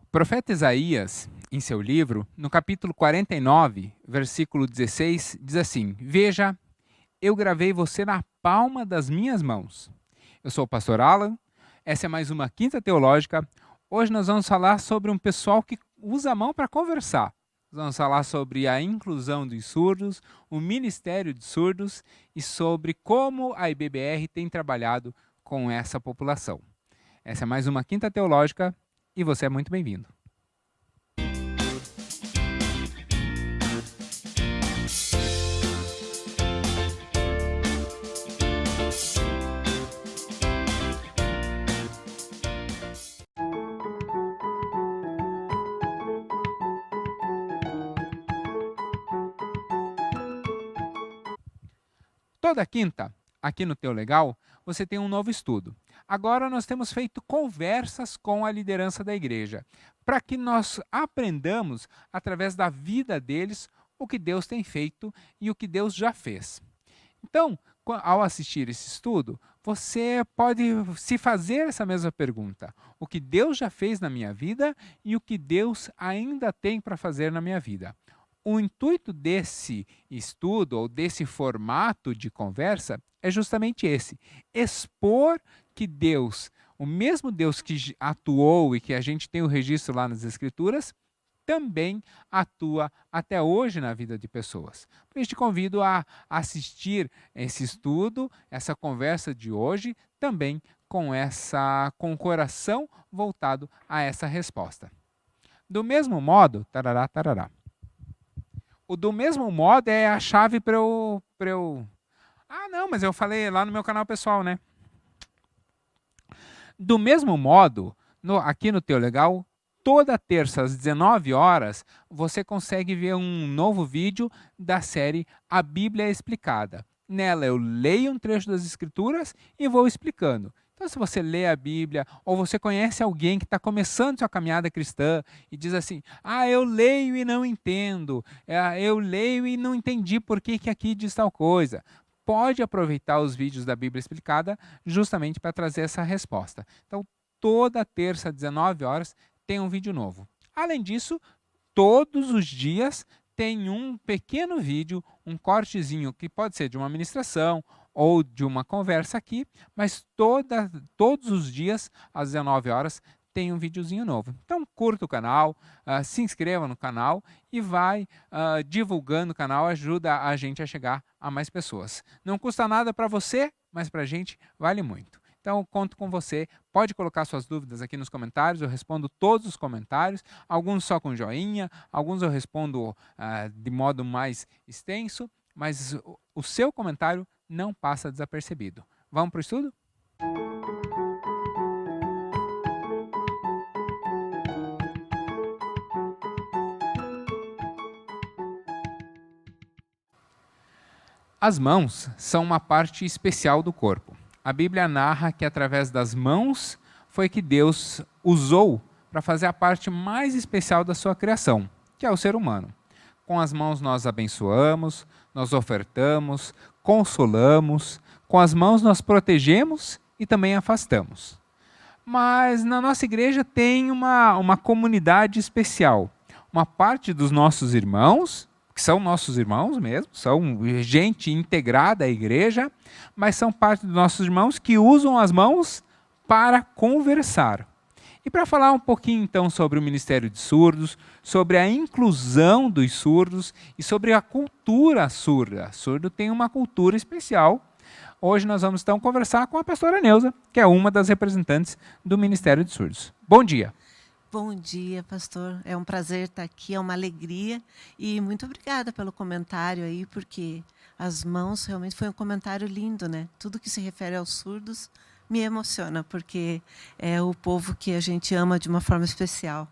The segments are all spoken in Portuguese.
O profeta Isaías, em seu livro, no capítulo 49, versículo 16, diz assim: Veja, eu gravei você na palma das minhas mãos. Eu sou o pastor Alan, essa é mais uma Quinta Teológica. Hoje nós vamos falar sobre um pessoal que usa a mão para conversar. Vamos falar sobre a inclusão dos surdos, o Ministério de Surdos e sobre como a IBBR tem trabalhado com essa população. Essa é mais uma Quinta Teológica e você é muito bem-vindo. Toda quinta, aqui no Teu Legal, você tem um novo estudo. Agora nós temos feito conversas com a liderança da igreja, para que nós aprendamos, através da vida deles, o que Deus tem feito e o que Deus já fez. Então, ao assistir esse estudo, você pode se fazer essa mesma pergunta: o que Deus já fez na minha vida e o que Deus ainda tem para fazer na minha vida. O intuito desse estudo ou desse formato de conversa é justamente esse: expor que Deus, o mesmo Deus que atuou e que a gente tem o registro lá nas Escrituras, também atua até hoje na vida de pessoas. Por isso te convido a assistir esse estudo, essa conversa de hoje, também com o coração voltado a essa resposta. Do mesmo modo, tarará, tarará. O do mesmo modo é a chave para eu... Ah, não, mas eu falei lá no meu canal pessoal, né? Do mesmo modo, aqui no Teu Legal, toda terça às 19 horas, você consegue ver um novo vídeo da série A Bíblia Explicada. Nela eu leio um trecho das Escrituras e vou explicando. Então, se você lê a Bíblia, ou você conhece alguém que está começando sua caminhada cristã e diz assim: eu leio e não entendo, eu leio e não entendi por que aqui diz tal coisa. Pode aproveitar os vídeos da Bíblia Explicada justamente para trazer essa resposta. Então, toda terça às 19 horas tem um vídeo novo. Além disso, todos os dias tem um pequeno vídeo, um cortezinho que pode ser de uma ministração ou de uma conversa aqui, mas todos os dias, às 19 horas, tem um videozinho novo. Então, curta o canal, se inscreva no canal e vai divulgando o canal, ajuda a gente a chegar a mais pessoas. Não custa nada para você, mas para a gente vale muito. Então, conto com você. Pode colocar suas dúvidas aqui nos comentários, eu respondo todos os comentários, alguns só com joinha, alguns eu respondo de modo mais extenso, mas o seu comentário não passa desapercebido. Vamos para o estudo? As mãos são uma parte especial do corpo. A Bíblia narra que através das mãos foi que Deus usou para fazer a parte mais especial da sua criação, que é o ser humano. Com as mãos nós abençoamos, nós ofertamos, consolamos, com as mãos nós protegemos e também afastamos. Mas na nossa igreja tem uma comunidade especial. Uma parte dos nossos irmãos, que são nossos irmãos mesmo, são gente integrada à igreja, mas são parte dos nossos irmãos que usam as mãos para conversar. E para falar um pouquinho então sobre o Ministério de Surdos, sobre a inclusão dos surdos e sobre a cultura surda. Surdo tem uma cultura especial. Hoje nós vamos então conversar com a pastora Neuza, que é uma das representantes do Ministério de Surdos. Bom dia. Bom dia, pastor. É um prazer estar aqui, é uma alegria. E muito obrigada pelo comentário aí, porque as mãos realmente foi um comentário lindo, né? Tudo que se refere aos surdos me emociona, porque é o povo que a gente ama de uma forma especial.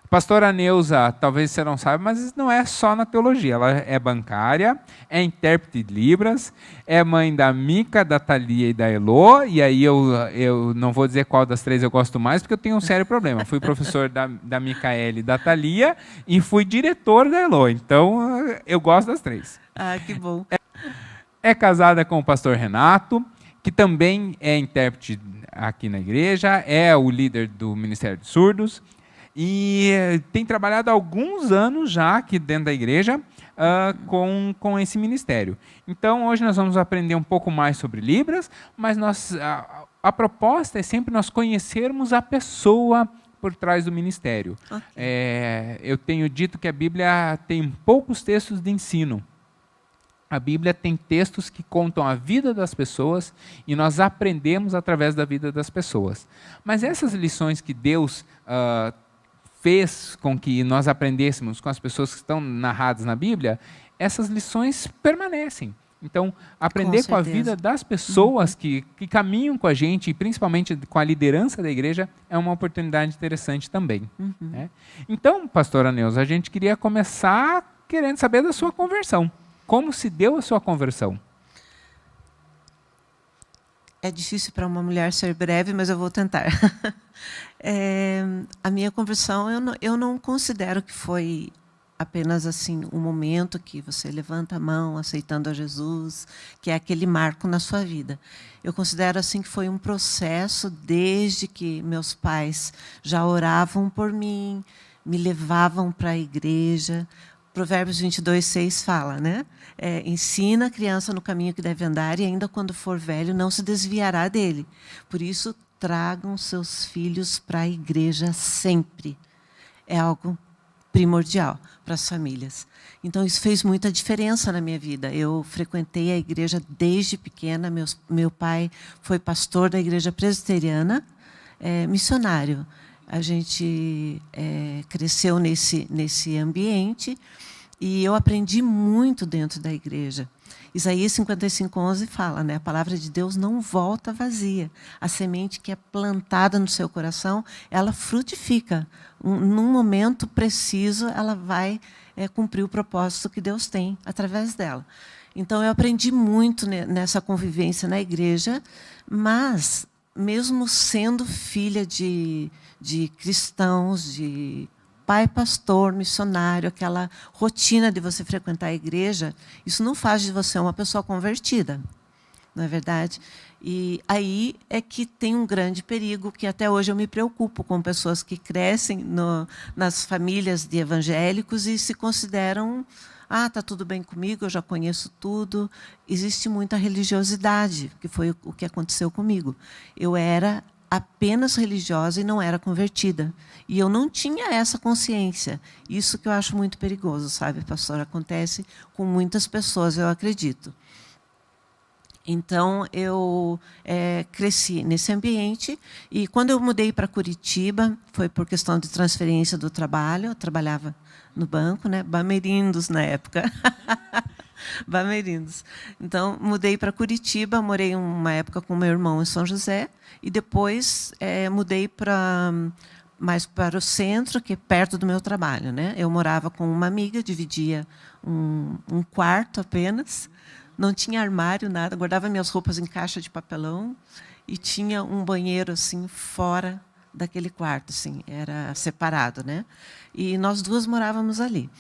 Pastora Neuza, talvez você não saiba, mas não é só na teologia. Ela é bancária, é intérprete de Libras, é mãe da Mica, da Thalia e da Elô. E aí eu não vou dizer qual das três eu gosto mais, porque eu tenho um sério problema. Fui professor da Micaele e da Thalia e fui diretor da Elô. Então, eu gosto das três. Ah, que bom. É casada com o pastor Renato, que também é intérprete aqui na igreja, é o líder do Ministério de Surdos e tem trabalhado há alguns anos já aqui dentro da igreja com esse ministério. Então, hoje nós vamos aprender um pouco mais sobre Libras, mas a proposta é sempre nós conhecermos a pessoa por trás do ministério. Okay. Eu tenho dito que a Bíblia tem poucos textos de ensino. A Bíblia tem textos que contam a vida das pessoas e nós aprendemos através da vida das pessoas. Mas essas lições que Deus fez com que nós aprendêssemos com as pessoas que estão narradas na Bíblia, essas lições permanecem. Então, aprender com a vida das pessoas que caminham com a gente, e principalmente com a liderança da igreja, é uma oportunidade interessante também. Né? Então, pastora Neuza, a gente queria começar querendo saber da sua conversão. Como se deu a sua conversão? É difícil para uma mulher ser breve, mas eu vou tentar. A minha conversão, eu não considero que foi apenas assim um momento que você levanta a mão aceitando a Jesus, que é aquele marco na sua vida. Eu considero assim que foi um processo desde que meus pais já oravam por mim, me levavam para a igreja. Provérbios 22:6 fala, né? Ensina a criança no caminho que deve andar e ainda quando for velho não se desviará dele. Por isso, tragam seus filhos para a igreja sempre. É algo primordial para as famílias. Então, isso fez muita diferença na minha vida. Eu frequentei a igreja desde pequena. Meu pai foi pastor da igreja presbiteriana, missionário. A gente cresceu nesse ambiente e eu aprendi muito dentro da igreja. Isaías 55:11 fala, né? A palavra de Deus não volta vazia. A semente que é plantada no seu coração, ela frutifica. Num momento preciso, ela vai cumprir o propósito que Deus tem através dela. Então, eu aprendi muito nessa convivência na igreja, mas, mesmo sendo filha de cristãos, de pai pastor, missionário, aquela rotina de você frequentar a igreja, isso não faz de você uma pessoa convertida, não é verdade? E aí é que tem um grande perigo, que até hoje eu me preocupo com pessoas que crescem nas famílias de evangélicos e se consideram, está tudo bem comigo, eu já conheço tudo. Existe muita religiosidade, que foi o que aconteceu comigo. Eu era apenas religiosa e não era convertida. E eu não tinha essa consciência. Isso que eu acho muito perigoso, sabe, pastor? Acontece com muitas pessoas, eu acredito. Então, eu cresci nesse ambiente e quando eu mudei para Curitiba, foi por questão de transferência do trabalho, eu trabalhava no banco, né? Bamerindos na época. Bamerindos. Então, mudei para Curitiba, morei uma época com meu irmão em São José e depois mudei mais para o centro, que é perto do meu trabalho, né? Eu morava com uma amiga, dividia um quarto apenas, não tinha armário, nada, guardava minhas roupas em caixa de papelão e tinha um banheiro assim fora daquele quarto, assim, era separado, né? E nós duas morávamos ali.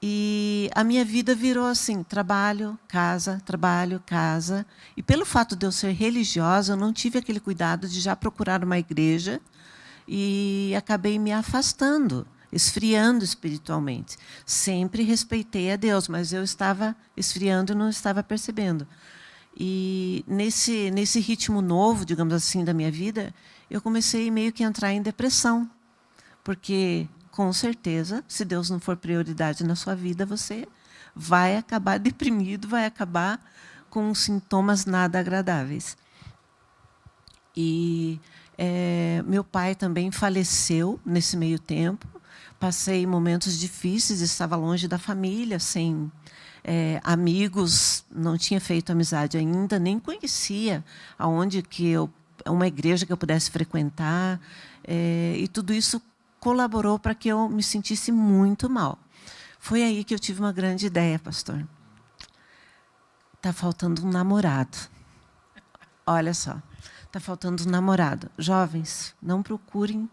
E a minha vida virou assim, trabalho, casa, trabalho, casa. E pelo fato de eu ser religiosa, eu não tive aquele cuidado de já procurar uma igreja e acabei me afastando, esfriando espiritualmente. Sempre respeitei a Deus, mas eu estava esfriando e não estava percebendo. E nesse ritmo novo, digamos assim, da minha vida, eu comecei meio que a entrar em depressão, porque com certeza, se Deus não for prioridade na sua vida, você vai acabar deprimido, vai acabar com sintomas nada agradáveis. E meu pai também faleceu nesse meio tempo. Passei momentos difíceis, estava longe da família, sem amigos, não tinha feito amizade ainda, nem conhecia uma igreja que eu pudesse frequentar. E tudo isso colaborou para que eu me sentisse muito mal. Foi aí que eu tive uma grande ideia, pastor. Está faltando um namorado. Olha só, está faltando um namorado. Jovens, não procurem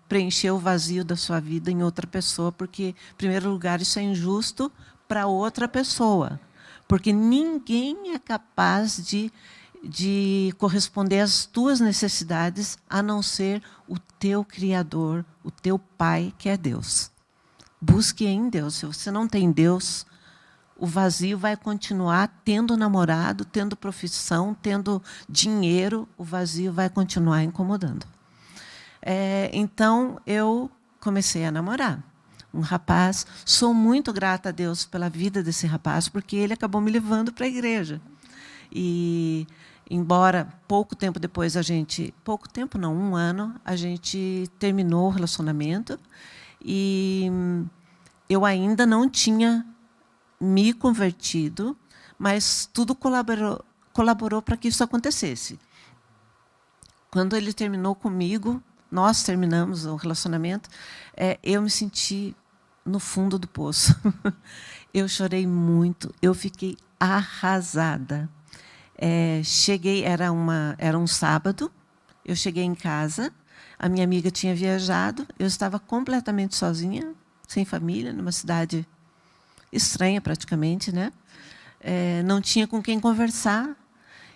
preencher o vazio da sua vida em outra pessoa, porque, em primeiro lugar, isso é injusto para outra pessoa. Porque ninguém é capaz de de corresponder às tuas necessidades, a não ser o teu Criador, o teu Pai, que é Deus. Busque em Deus. Se você não tem Deus, o vazio vai continuar tendo namorado, tendo profissão, tendo dinheiro, o vazio vai continuar incomodando. Então, eu comecei a namorar um rapaz. Sou muito grata a Deus pela vida desse rapaz, porque ele acabou me levando para a igreja. E, embora pouco tempo depois pouco tempo não, 1 ano, a gente terminou o relacionamento, e eu ainda não tinha me convertido, mas tudo colaborou para que isso acontecesse. Quando ele terminou comigo, nós terminamos o relacionamento, eu me senti no fundo do poço. Eu chorei muito, eu fiquei arrasada. Era um sábado, eu cheguei em casa, a minha amiga tinha viajado, eu estava completamente sozinha, sem família, numa cidade estranha praticamente, né? Não tinha com quem conversar,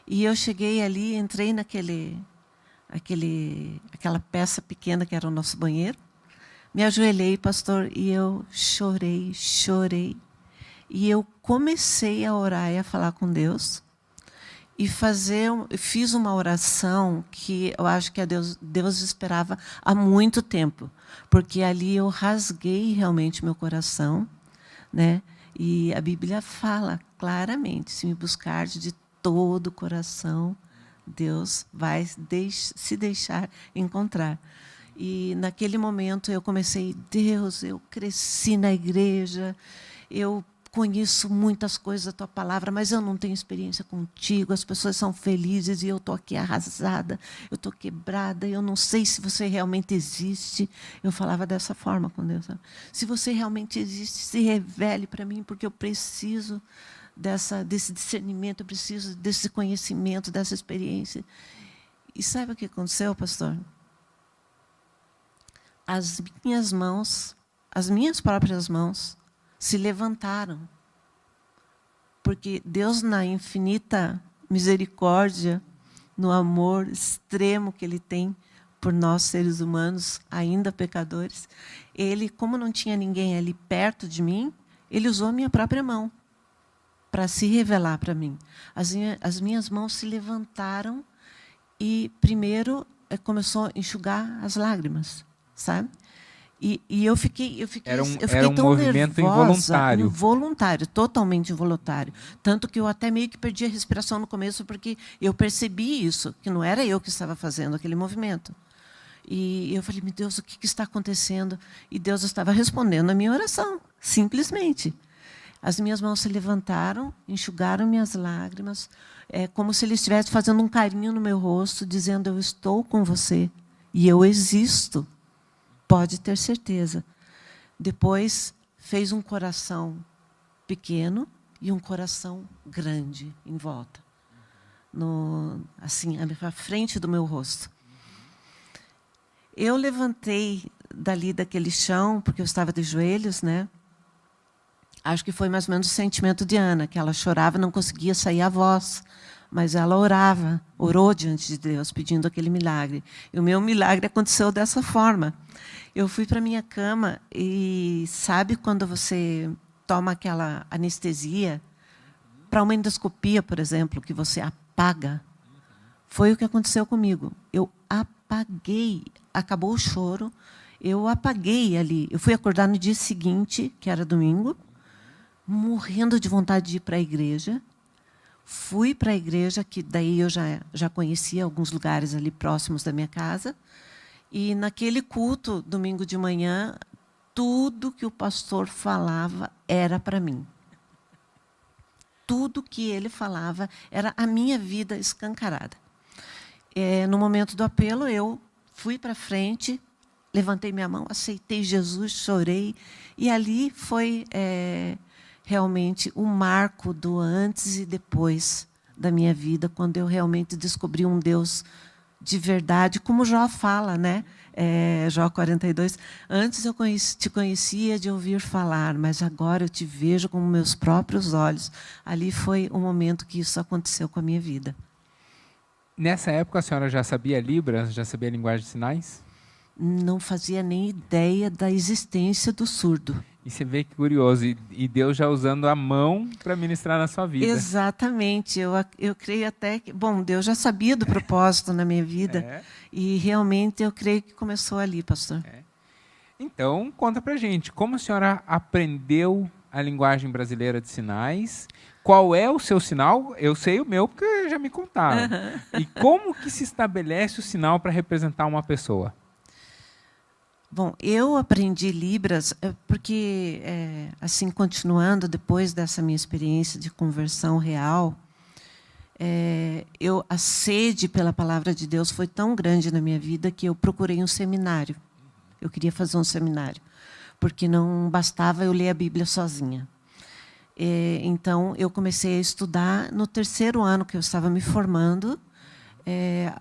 e eu cheguei ali, entrei aquela peça pequena que era o nosso banheiro, me ajoelhei, pastor, e eu chorei, e eu comecei a orar e a falar com Deus, e fiz uma oração que eu acho que Deus esperava há muito tempo, porque ali eu rasguei realmente meu coração, né? E a Bíblia fala claramente: se me buscar de todo o coração, Deus vai se deixar encontrar. E naquele momento eu comecei: Deus, eu cresci na igreja, eu conheço muitas coisas da tua palavra, mas eu não tenho experiência contigo, as pessoas são felizes e eu estou aqui arrasada, eu estou quebrada, eu não sei se você realmente existe. Eu falava dessa forma com Deus. Se você realmente existe, se revele para mim, porque eu preciso desse discernimento, eu preciso desse conhecimento, dessa experiência. E sabe o que aconteceu, pastor? As minhas próprias mãos, se levantaram, porque Deus, na infinita misericórdia, no amor extremo que Ele tem por nós, seres humanos, ainda pecadores, Ele, como não tinha ninguém ali perto de mim, Ele usou a minha própria mão para se revelar para mim. As minhas mãos se levantaram e, primeiro, começou a enxugar as lágrimas, sabe? E eu fiquei Era um tão movimento nervosa, involuntário. Totalmente involuntário. Tanto que eu até meio que perdi a respiração no começo, porque eu percebi isso, que não era eu que estava fazendo aquele movimento. E eu falei: meu Deus, o que está acontecendo? E Deus estava respondendo a minha oração, simplesmente. As minhas mãos se levantaram, enxugaram minhas lágrimas, como se Ele estivesse fazendo um carinho no meu rosto, dizendo: eu estou com você e eu existo. Pode ter certeza. Depois fez um coração pequeno e um coração grande em volta, assim, à frente do meu rosto. Eu levantei daquele chão, porque eu estava de joelhos, né? Acho que foi mais ou menos o sentimento de Ana, que ela chorava, não conseguia sair a voz, mas ela orou diante de Deus, pedindo aquele milagre. E o meu milagre aconteceu dessa forma. Eu fui para a minha cama e, sabe quando você toma aquela anestesia, para uma endoscopia, por exemplo, que você apaga? Foi o que aconteceu comigo. Eu apaguei, acabou o choro, eu apaguei ali. Eu fui acordar no dia seguinte, que era domingo, morrendo de vontade de ir para a igreja. Fui para a igreja, que daí eu já conhecia alguns lugares ali próximos da minha casa. E naquele culto, domingo de manhã, tudo que o pastor falava era para mim. Tudo que ele falava era a minha vida escancarada. No momento do apelo, eu fui para frente, levantei minha mão, aceitei Jesus, chorei. E ali foi realmente o marco do antes e depois da minha vida, quando eu realmente descobri um Deus de verdade, como Jó fala, né? Jó 42, antes eu te conhecia de ouvir falar, mas agora eu te vejo com meus próprios olhos. Ali foi o momento que isso aconteceu com a minha vida. Nessa época a senhora já sabia Libras, já sabia linguagem de sinais? Não fazia nem ideia da existência do surdo. E você vê que curioso, e Deus já usando a mão para ministrar na sua vida. Exatamente. Eu creio até que... Bom, Deus já sabia do propósito na minha vida. E realmente eu creio que começou ali, pastor. Então, conta pra gente, como a senhora aprendeu a linguagem brasileira de sinais? Qual é o seu sinal? Eu sei o meu, porque já me contaram. E como que se estabelece o sinal para representar uma pessoa? Bom, eu aprendi Libras porque, assim, continuando depois dessa minha experiência de conversão real, a sede pela palavra de Deus foi tão grande na minha vida que eu procurei um seminário. Eu queria fazer um seminário, porque não bastava eu ler a Bíblia sozinha. Então, eu comecei a estudar. No 3º ano que eu estava me formando,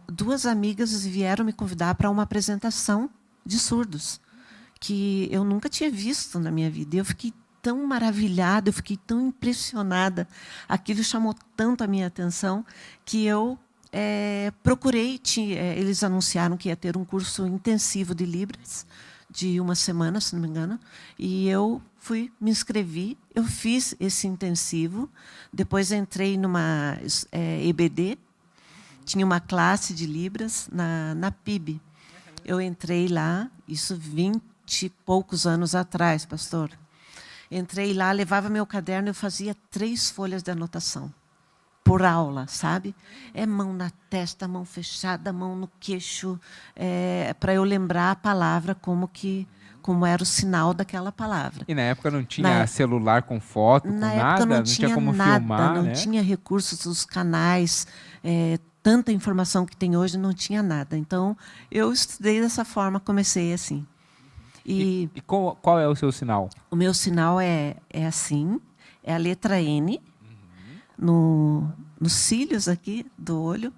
2 amigas vieram me convidar para uma apresentação de surdos, que eu nunca tinha visto na minha vida. Eu fiquei tão maravilhada, eu fiquei tão impressionada. Aquilo chamou tanto a minha atenção que eu procurei. Eles anunciaram que ia ter um curso intensivo de Libras, de 1 semana, se não me engano, e eu me inscrevi, eu fiz esse intensivo, depois entrei numa EBD, tinha uma classe de Libras na PIB. Eu entrei lá, isso 20 e poucos anos atrás, pastor. Entrei lá, levava meu caderno, eu fazia 3 folhas de anotação por aula, sabe? Mão na testa, mão fechada, mão no queixo, para eu lembrar a palavra como era o sinal daquela palavra. E na época não tinha celular com foto, com nada? Não tinha como filmar, não tinha recursos, os canais, tanta informação que tem hoje, não tinha nada. Então, eu estudei dessa forma, comecei assim. E qual é o seu sinal? O meu sinal é assim, é a letra N, nos cílios aqui do olho,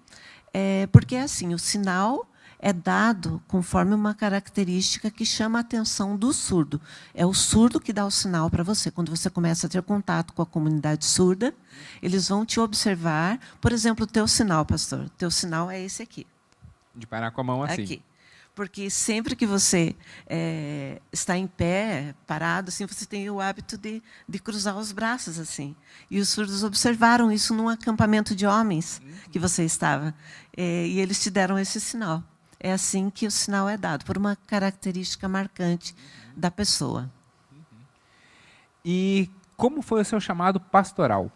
porque é assim, o sinal é dado conforme uma característica que chama a atenção do surdo. É o surdo que dá o sinal para você. Quando você começa a ter contato com a comunidade surda, eles vão te observar. Por exemplo, o teu sinal, pastor. O teu sinal é esse aqui. De parar com a mão assim. Aqui. Porque sempre que você está em pé, parado, assim, você tem o hábito de cruzar os braços assim. E os surdos observaram isso num acampamento de homens que você estava. E eles te deram esse sinal. É assim que o sinal é dado, por uma característica marcante da pessoa. E como foi o seu chamado pastoral?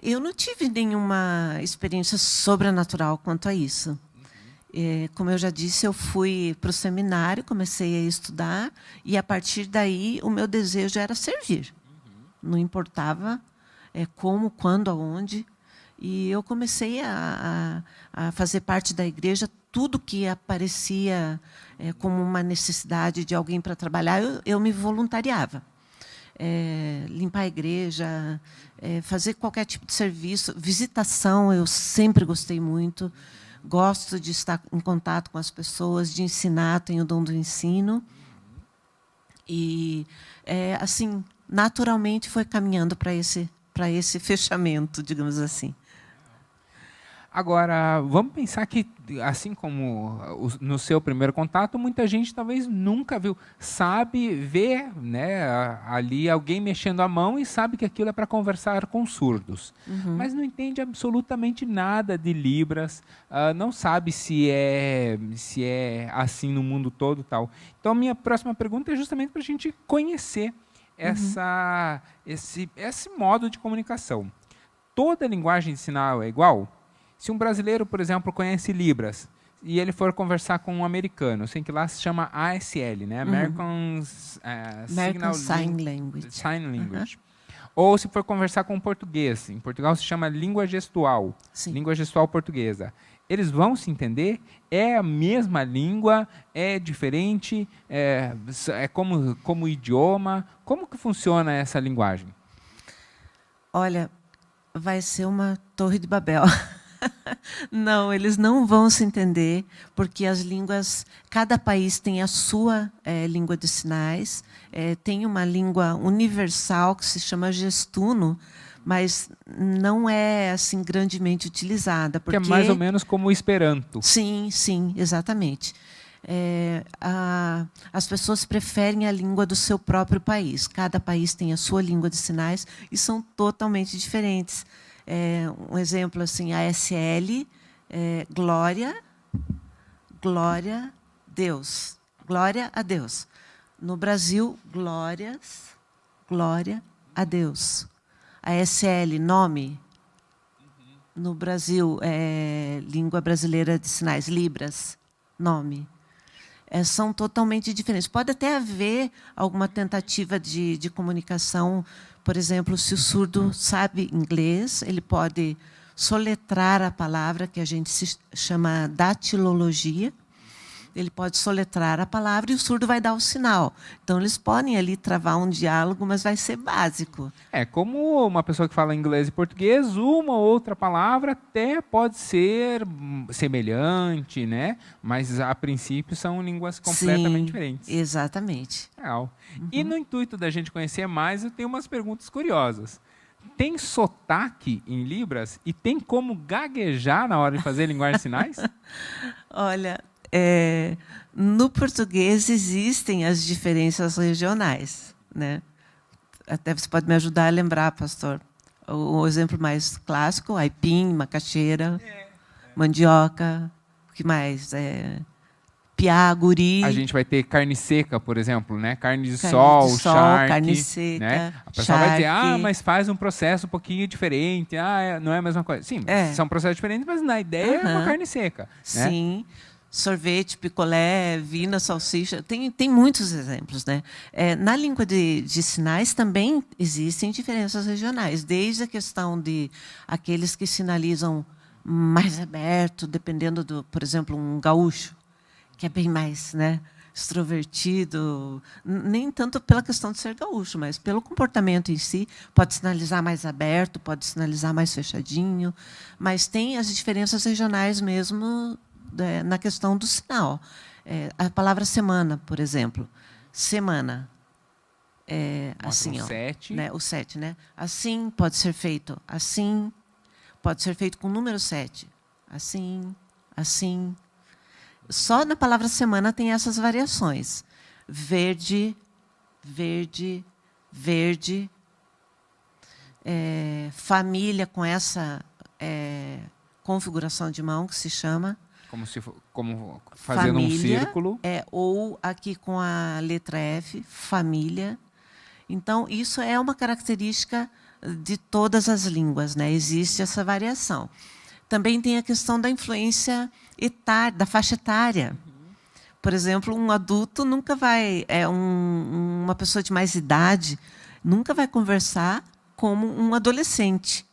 Eu não tive nenhuma experiência sobrenatural quanto a isso. Como eu já disse, eu fui para o seminário, comecei a estudar, e, a partir daí, o meu desejo era servir. Não importava como, quando, aonde. E eu comecei a fazer parte da igreja. Tudo que aparecia como uma necessidade de alguém para trabalhar, eu me voluntariava. Limpar a igreja, fazer qualquer tipo de serviço. Visitação, eu sempre gostei muito. Gosto de estar em contato com as pessoas, de ensinar, tenho o dom do ensino. E, assim, naturalmente foi caminhando para esse fechamento, digamos assim. Agora, vamos pensar que, assim como no seu primeiro contato, muita gente talvez nunca viu. Sabe ver, né, ali alguém mexendo a mão e sabe que aquilo é para conversar com surdos. Mas não entende absolutamente nada de Libras, não sabe se é assim no mundo todo. Tal. Então, minha próxima pergunta é justamente para a gente conhecer esse modo de comunicação. Toda linguagem de sinal é igual? Se um brasileiro, por exemplo, conhece Libras e ele for conversar com um americano, eu sei que lá se chama ASL, né? American Sign Language. Ou se for conversar com um português, em Portugal se chama língua gestual, língua gestual portuguesa. Eles vão se entender? É a mesma língua? É diferente? É como idioma? Como que funciona essa linguagem? Olha, vai ser uma torre de Babel. Não, eles não vão se entender, porque as línguas, cada país tem a sua língua de sinais, tem uma língua universal que se chama gestuno, mas não é assim grandemente utilizada. Que é mais ou menos como o Esperanto. Sim, sim, exatamente. As pessoas preferem a língua do seu próprio país. Cada país tem a sua língua de sinais e são totalmente diferentes. Um exemplo assim, a SL, glória, glória, Deus. Glória a Deus. No Brasil, glórias, glória a Deus. A SL, nome. No Brasil, língua brasileira de sinais, Libras, nome. São totalmente diferentes. Pode até haver alguma tentativa de comunicação. Por exemplo, se o surdo sabe inglês, ele pode soletrar a palavra, que a gente chama datilologia. Ele pode soletrar a palavra e o surdo vai dar o sinal. Então, eles podem ali travar um diálogo, mas vai ser básico. Como uma pessoa que fala inglês e português, uma ou outra palavra até pode ser semelhante, né? Mas, a princípio, são línguas completamente diferentes. Exatamente. Legal. E no intuito da gente conhecer mais, eu tenho umas perguntas curiosas. Tem sotaque em Libras e tem como gaguejar na hora de fazer linguagem de sinais? Olha, no português existem as diferenças regionais, né? Até você pode me ajudar a lembrar, pastor. O exemplo mais clássico, aipim, macaxeira, mandioca, o que mais? Piá, guri. A gente vai ter carne seca, por exemplo, né? Carne de sol, charque, carne seca, né? A pessoa vai dizer, mas faz um processo um pouquinho diferente, não é a mesma coisa. Sim, são processos diferentes, mas na ideia é uma carne seca. Sim. Né? Sorvete, picolé, vina, salsicha, tem muitos exemplos, né? Na língua de sinais também existem diferenças regionais, desde a questão de aqueles que sinalizam mais aberto, dependendo do, por exemplo, um gaúcho, que é bem mais, né, extrovertido, nem tanto pela questão de ser gaúcho, mas pelo comportamento em si, pode sinalizar mais aberto, pode sinalizar mais fechadinho, mas tem as diferenças regionais mesmo na questão do sinal. A palavra semana, por exemplo. Semana. Assim, o 7. Né? O 7, né? Assim pode ser feito assim, pode ser feito com o número 7. Assim, assim. Só na palavra semana tem essas variações. Verde, verde, verde. Família com essa configuração de mão que se chama. Como fazendo família, um círculo. Ou aqui com a letra F, família. Então, isso é uma característica de todas as línguas, né? Existe essa variação. Também tem a questão da influência etária, da faixa etária. Por exemplo, um adulto nunca vai, uma pessoa de mais idade, nunca vai conversar como um adolescente.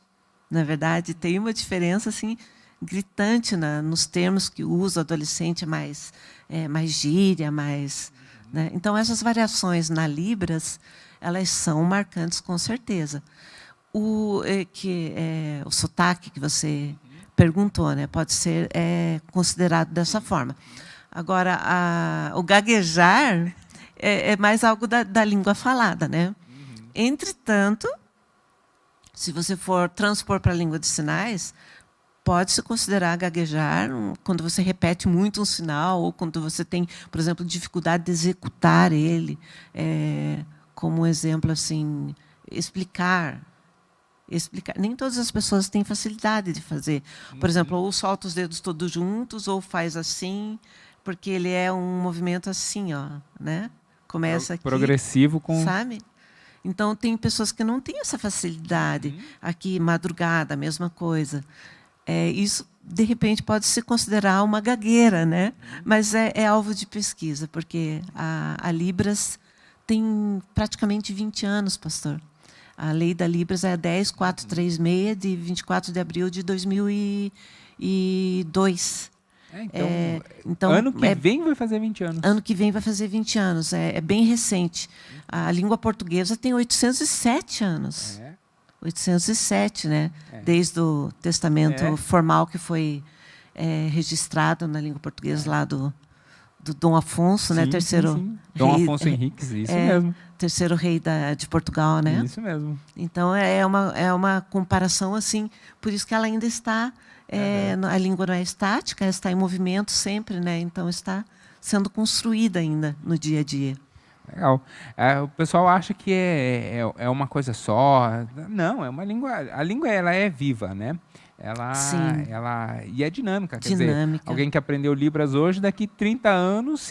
Na verdade, tem uma diferença assim gritante nos termos que usa o adolescente, mais gíria, mais, né? Então, essas variações na Libras, elas são marcantes com certeza. O sotaque que você perguntou, né, pode ser considerado dessa forma. Agora, o gaguejar é mais algo da língua falada, né? Entretanto, se você for transpor para a língua de sinais, pode-se considerar gaguejar quando você repete muito um sinal ou quando você tem, por exemplo, dificuldade de executar ele. Como um exemplo, assim, explicar. Nem todas as pessoas têm facilidade de fazer. Por exemplo, ou solta os dedos todos juntos, ou faz assim, porque ele é um movimento assim, né? Começa aqui. Progressivo com... Sabe? Então, tem pessoas que não têm essa facilidade. Aqui, madrugada, a mesma coisa. Isso, de repente, pode se considerar uma gagueira, né? Mas é alvo de pesquisa, porque a Libras tem praticamente 20 anos, pastor. A lei da Libras é a 10436, de 24 de abril de 2002. Então, ano que vem vai fazer 20 anos. Ano que vem vai fazer 20 anos. É bem recente. A língua portuguesa tem 807 anos. 807, né? Desde o testamento formal que foi registrado na língua portuguesa lá do do Dom Afonso, né? Terceiro sim. Dom rei, Afonso Henriques, isso mesmo. Terceiro rei de Portugal, né? Isso mesmo. Então é uma comparação assim, por isso que ela ainda está, a língua não é estática, ela está em movimento sempre, né? Então está sendo construída ainda no dia a dia. Legal. O pessoal acha que é uma coisa só. Não, é uma língua. A língua ela é viva, né? E é dinâmica. Quer dizer, alguém que aprendeu Libras hoje, daqui 30 anos,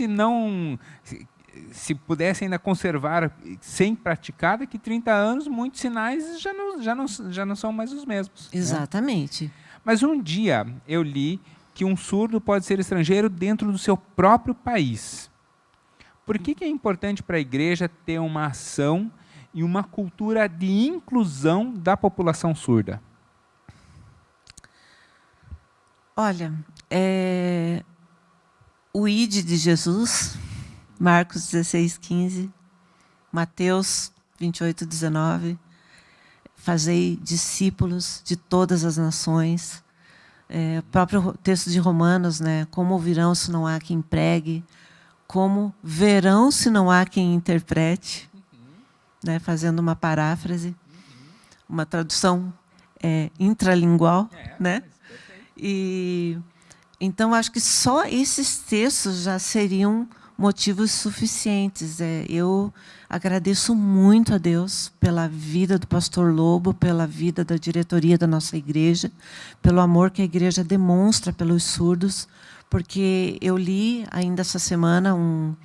se pudesse ainda conservar sem praticar, daqui 30 anos, muitos sinais já não são mais os mesmos. Exatamente. Né? Mas um dia eu li que um surdo pode ser estrangeiro dentro do seu próprio país. Por que é importante para a igreja ter uma ação e uma cultura de inclusão da população surda? Olha, o ID de Jesus, Marcos 16:15, Mateus 28:19, fazei discípulos de todas as nações. O próprio texto de Romanos, né? Como ouvirão se não há quem pregue? Como verão se não há quem interprete? Né? Fazendo uma paráfrase, uma tradução intralingual, né? E então acho que só esses textos já seriam motivos suficientes. Eu agradeço muito a Deus pela vida do pastor Lobo, pela vida da diretoria da nossa igreja, pelo amor que a igreja demonstra pelos surdos, porque eu li ainda essa semana um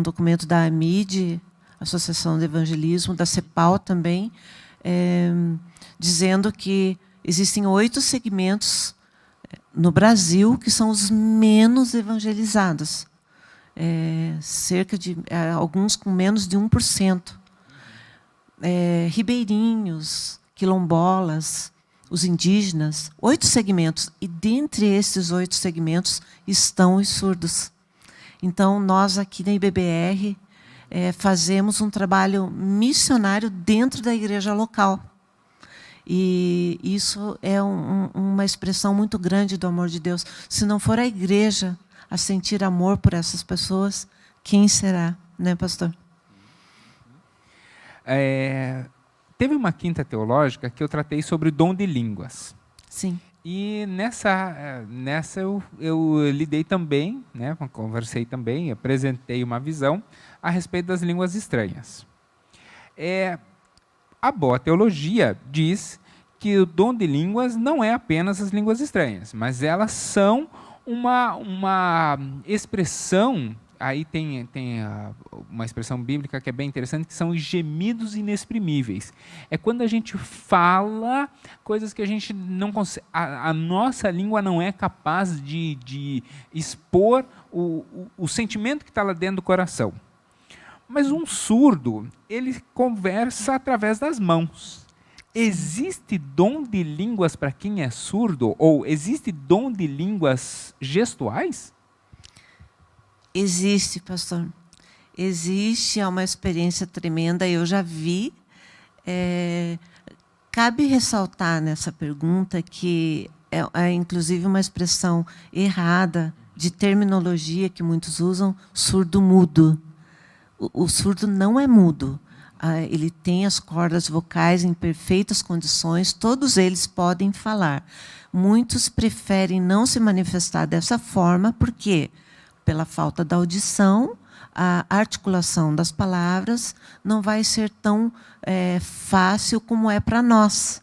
documento da AMID, Associação de Evangelismo, da CEPAL também, dizendo que existem 8 segmentos no Brasil que são os menos evangelizados. Cerca de alguns com menos de 1%. Ribeirinhos, quilombolas, os indígenas, 8 segmentos. E dentre esses 8 segmentos estão os surdos. Então, nós aqui na IBBR fazemos um trabalho missionário dentro da igreja local. E isso é uma expressão muito grande do amor de Deus. Se não for a igreja a sentir amor por essas pessoas, quem será, né, pastor? Teve uma quinta teológica que eu tratei sobre o dom de línguas. Sim. E nessa eu lidei também, né, conversei também, apresentei uma visão a respeito das línguas estranhas. A boa teologia diz que o dom de línguas não é apenas as línguas estranhas, mas elas são uma expressão, aí tem uma expressão bíblica que é bem interessante, que são os gemidos inexprimíveis. É quando a gente fala coisas que a gente não consegue, a nossa língua não é capaz de expor o sentimento que está lá dentro do coração. Mas um surdo, ele conversa através das mãos. Existe dom de línguas para quem é surdo? Ou existe dom de línguas gestuais? Existe, pastor. Existe, é uma experiência tremenda. Eu já vi. Cabe ressaltar nessa pergunta que é inclusive uma expressão errada de terminologia que muitos usam, surdo-mudo. O surdo não é mudo. Ele tem as cordas vocais em perfeitas condições, todos eles podem falar. Muitos preferem não se manifestar dessa forma, porque pela falta da audição, a articulação das palavras não vai ser tão fácil como é para nós.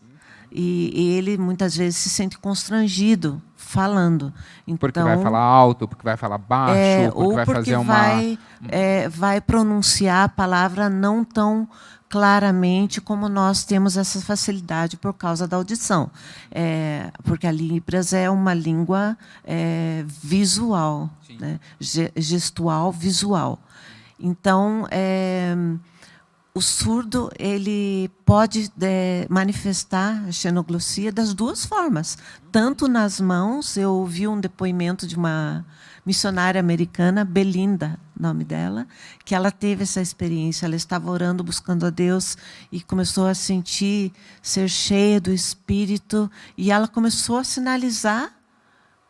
E ele, muitas vezes, se sente constrangido falando. Então, porque vai falar alto, porque vai falar baixo, porque vai fazer vai pronunciar a palavra não tão claramente como nós temos essa facilidade por causa da audição. Porque a Libras é uma língua visual, né? Gestual, visual. Então, o surdo ele pode manifestar a xenoglossia das duas formas. Tanto nas mãos, eu ouvi um depoimento de uma missionária americana, Belinda, nome dela, que ela teve essa experiência. Ela estava orando, buscando a Deus, e começou a sentir ser cheia do Espírito, e ela começou a sinalizar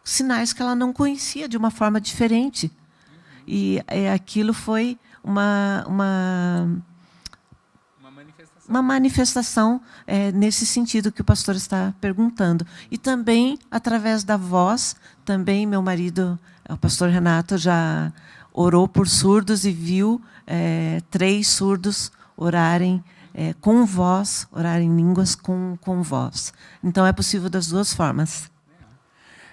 sinais que ela não conhecia de uma forma diferente. E aquilo foi uma manifestação nesse sentido que o pastor está perguntando. E também, através da voz, também meu marido, o pastor Renato, já orou por surdos e viu 3 surdos orarem com voz, orarem em línguas com voz. Então, é possível das 2 formas.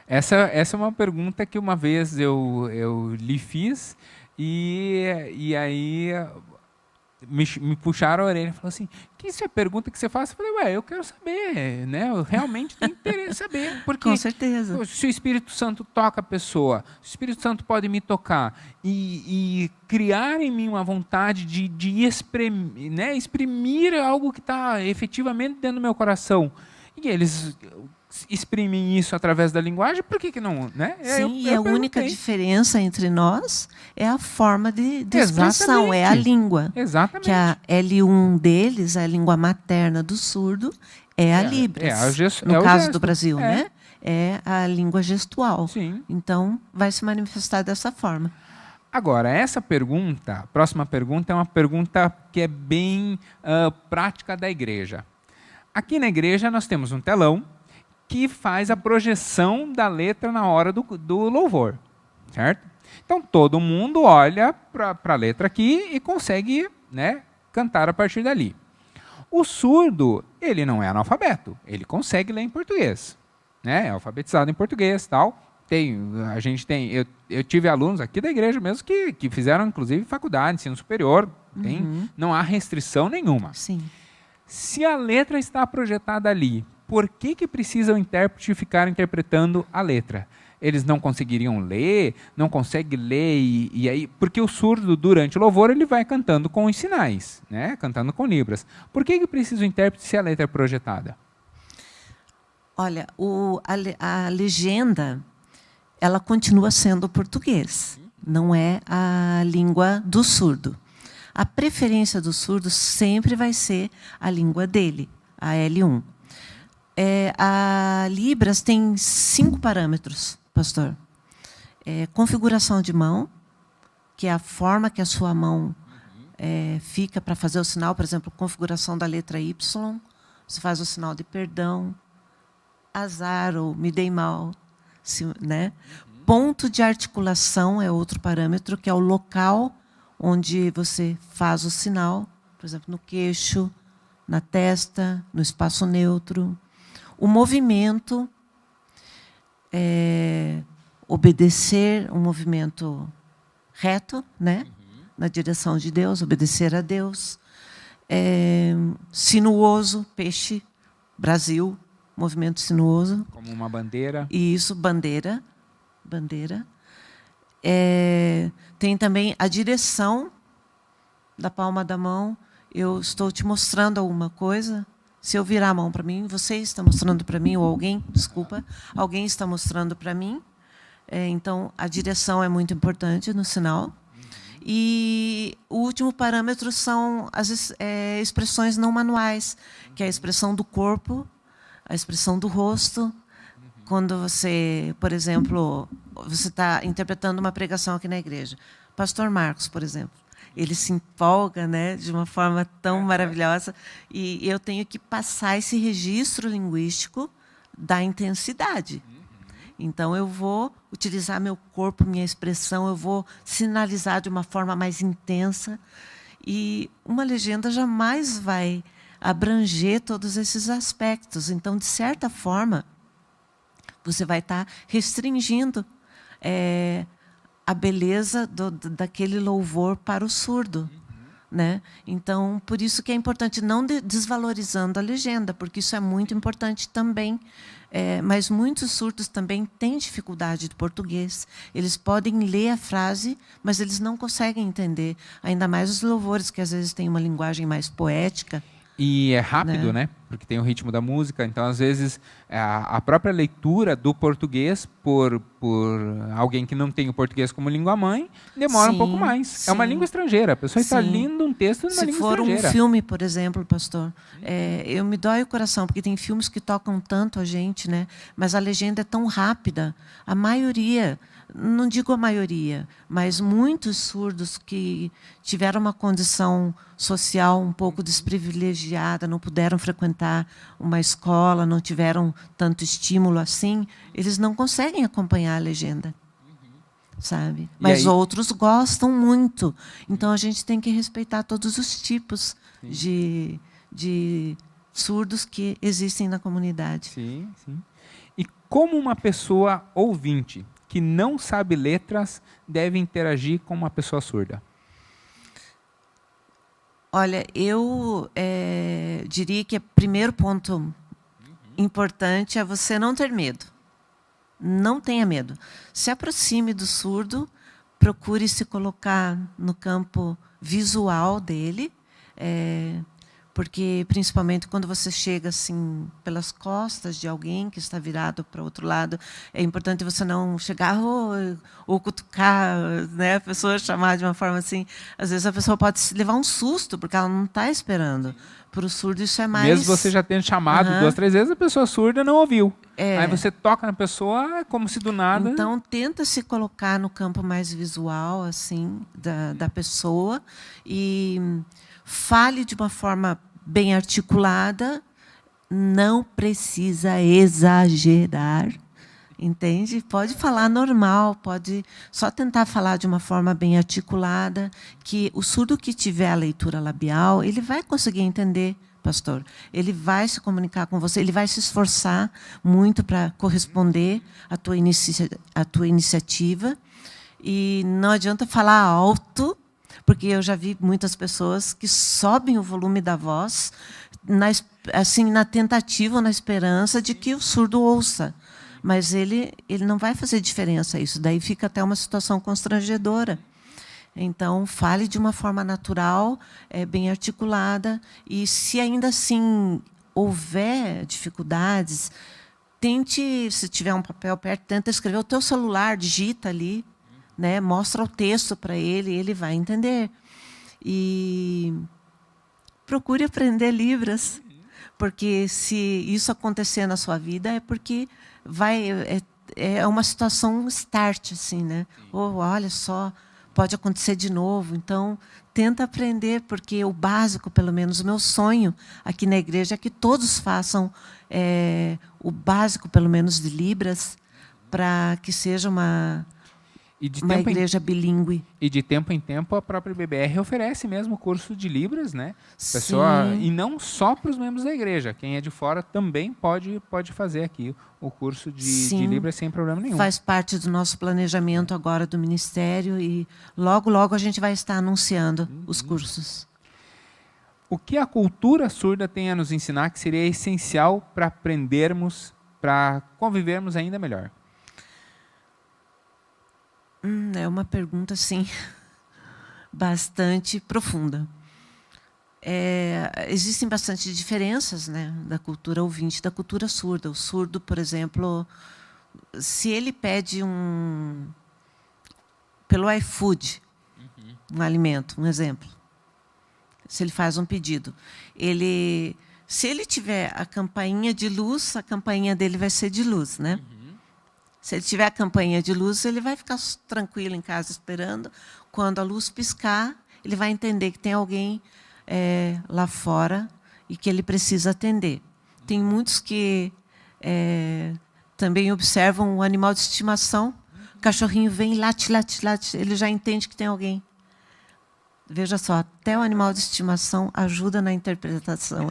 Essa é uma pergunta que uma vez eu lhe fiz e aí me puxaram a orelha e falaram assim, que isso é pergunta que você faz? Eu falei, eu quero saber, né? Eu realmente tenho interesse em saber. Porque com certeza. Se o Espírito Santo toca a pessoa, o Espírito Santo pode me tocar e criar em mim uma vontade de exprimir, né? Exprimir algo que está efetivamente dentro do meu coração. E eles exprimem isso através da linguagem, por que não? Né? Sim, e a única diferença entre nós é a forma de expressão, é a língua. Exatamente. Que a L1 deles, a língua materna do surdo, é a Libras. No caso do Brasil, né? É a língua gestual. Sim. Então, vai se manifestar dessa forma. Agora, essa pergunta, a próxima pergunta, é uma pergunta que é bem prática da igreja. Aqui na igreja nós temos um telão que faz a projeção da letra na hora do louvor, certo? Então, todo mundo olha para a letra aqui e consegue, né, cantar a partir dali. O surdo, ele não é analfabeto, ele consegue ler em português, né? É alfabetizado em português, tal. Eu tive alunos aqui da igreja mesmo que fizeram, inclusive, faculdade, ensino superior. Não há restrição nenhuma. Sim. Se a letra está projetada ali, por que precisa o intérprete ficar interpretando a letra? Eles não conseguiriam ler, não conseguem ler, e aí, porque o surdo, durante o louvor, ele vai cantando com os sinais, né? Cantando com libras. Por que precisa o intérprete se a letra é projetada? Olha, a legenda, ela continua sendo o português, não é a língua do surdo. A preferência do surdo sempre vai ser a língua dele, a L1. A Libras tem 5 parâmetros, pastor. Configuração de mão, que é a forma que a sua mão fica para fazer o sinal. Por exemplo, configuração da letra Y, você faz o sinal de perdão, azar ou me dei mal. Né? Ponto de articulação é outro parâmetro, que é o local onde você faz o sinal. Por exemplo, no queixo, na testa, no espaço neutro. O movimento, obedecer, um movimento reto, né? Na direção de Deus, obedecer a Deus. Sinuoso, peixe, Brasil, movimento sinuoso. Como uma bandeira. Isso, bandeira. Tem também a direção da palma da mão. Eu estou te mostrando alguma coisa. Se eu virar a mão para mim, você está mostrando para mim, ou alguém está mostrando para mim. Então, a direção é muito importante no sinal. E o último parâmetro são as expressões não manuais, que é a expressão do corpo, a expressão do rosto. Quando você, por exemplo, você está interpretando uma pregação aqui na igreja. Pastor Marcos, por exemplo. Ele se empolga, né, de uma forma tão maravilhosa, e eu tenho que passar esse registro linguístico da intensidade. Então, eu vou utilizar meu corpo, minha expressão, eu vou sinalizar de uma forma mais intensa, e uma legenda jamais vai abranger todos esses aspectos. Então, de certa forma, você vai estar restringindo a beleza daquele louvor para o surdo. Né? Então, por isso que é importante, não desvalorizando a legenda, porque isso é muito importante também. Mas muitos surdos também têm dificuldade de português. Eles podem ler a frase, mas eles não conseguem entender. Ainda mais os louvores, que às vezes têm uma linguagem mais poética. E é rápido, né? porque tem o ritmo da música. Então, às vezes, a própria leitura do português por alguém que não tem o português como língua mãe demora um pouco Sim, mais. É uma sim, língua estrangeira. A pessoa está sim. lendo um texto numa Se língua for um estrangeira. filme, por exemplo, pastor, eu me dói o coração, porque tem filmes que tocam tanto a gente, né? Mas a legenda é tão rápida. A maioria, não digo a maioria, mas muitos surdos que tiveram uma condição social um pouco desprivilegiada, não puderam frequentar uma escola, não tiveram tanto estímulo assim, eles não conseguem acompanhar a legenda. Sabe? Mas outros gostam muito. Então, a gente tem que respeitar todos os tipos de surdos que existem na comunidade. Sim, sim. E como uma pessoa ouvinte que não sabe letras deve interagir com uma pessoa surda? Olha, eu diria que o primeiro ponto importante é você não ter medo. Não tenha medo. Se aproxime do surdo, procure se colocar no campo visual dele, porque, principalmente, quando você chega assim pelas costas de alguém que está virado para o outro lado, é importante você não chegar ou cutucar, né, a pessoa, chamar de uma forma assim. Às vezes, a pessoa pode se levar um susto, porque ela não está esperando. Para o surdo, isso é mais... Mesmo você já tendo chamado 2, 3 vezes, a pessoa surda não ouviu. Aí você toca na pessoa, é como se do nada... Então, tenta se colocar no campo mais visual assim da pessoa e fale de uma forma bem articulada, não precisa exagerar, entende? Pode falar normal, pode só tentar falar de uma forma bem articulada, que o surdo que tiver a leitura labial, ele vai conseguir entender, pastor. Ele vai se comunicar com você, ele vai se esforçar muito para corresponder à tua iniciativa. E não adianta falar alto, porque eu já vi muitas pessoas que sobem o volume da voz na tentativa ou na esperança de que o surdo ouça. Mas ele não vai fazer diferença isso. Daí fica até uma situação constrangedora. Então, fale de uma forma natural, bem articulada. E, se ainda assim houver dificuldades, tente, se tiver um papel perto, tenta escrever o teu celular, digita ali, né, mostra o texto para ele, ele vai entender. E procure aprender Libras, porque se isso acontecer na sua vida é porque é uma situação start, assim, né? Ou olha só, pode acontecer de novo. Então, tenta aprender, porque o básico, pelo menos o meu sonho aqui na igreja, é que todos façam o básico, pelo menos, de Libras, para que seja uma igreja bilíngue. E de tempo em tempo a própria BBR oferece mesmo o curso de Libras, né? Pessoa, e não só para os membros da igreja. Quem é de fora também pode fazer aqui o curso de Libras sem problema nenhum. Faz parte do nosso planejamento agora do Ministério e logo, logo a gente vai estar anunciando os cursos. O que a cultura surda tem a nos ensinar que seria essencial para aprendermos, para convivermos ainda melhor? É uma pergunta, assim, bastante profunda. Existem bastante diferenças, né, da cultura ouvinte e da cultura surda. O surdo, por exemplo, se ele pede pelo iFood, um alimento, um exemplo, se ele faz um pedido, se ele tiver a campainha de luz, a campainha dele vai ser de luz, né? Se ele tiver a campainha de luz, ele vai ficar tranquilo em casa esperando. Quando a luz piscar, ele vai entender que tem alguém lá fora e que ele precisa atender. Tem muitos que também observam o animal de estimação. O cachorrinho vem, late, late, late, ele já entende que tem alguém. Veja só, até o animal de estimação ajuda na interpretação.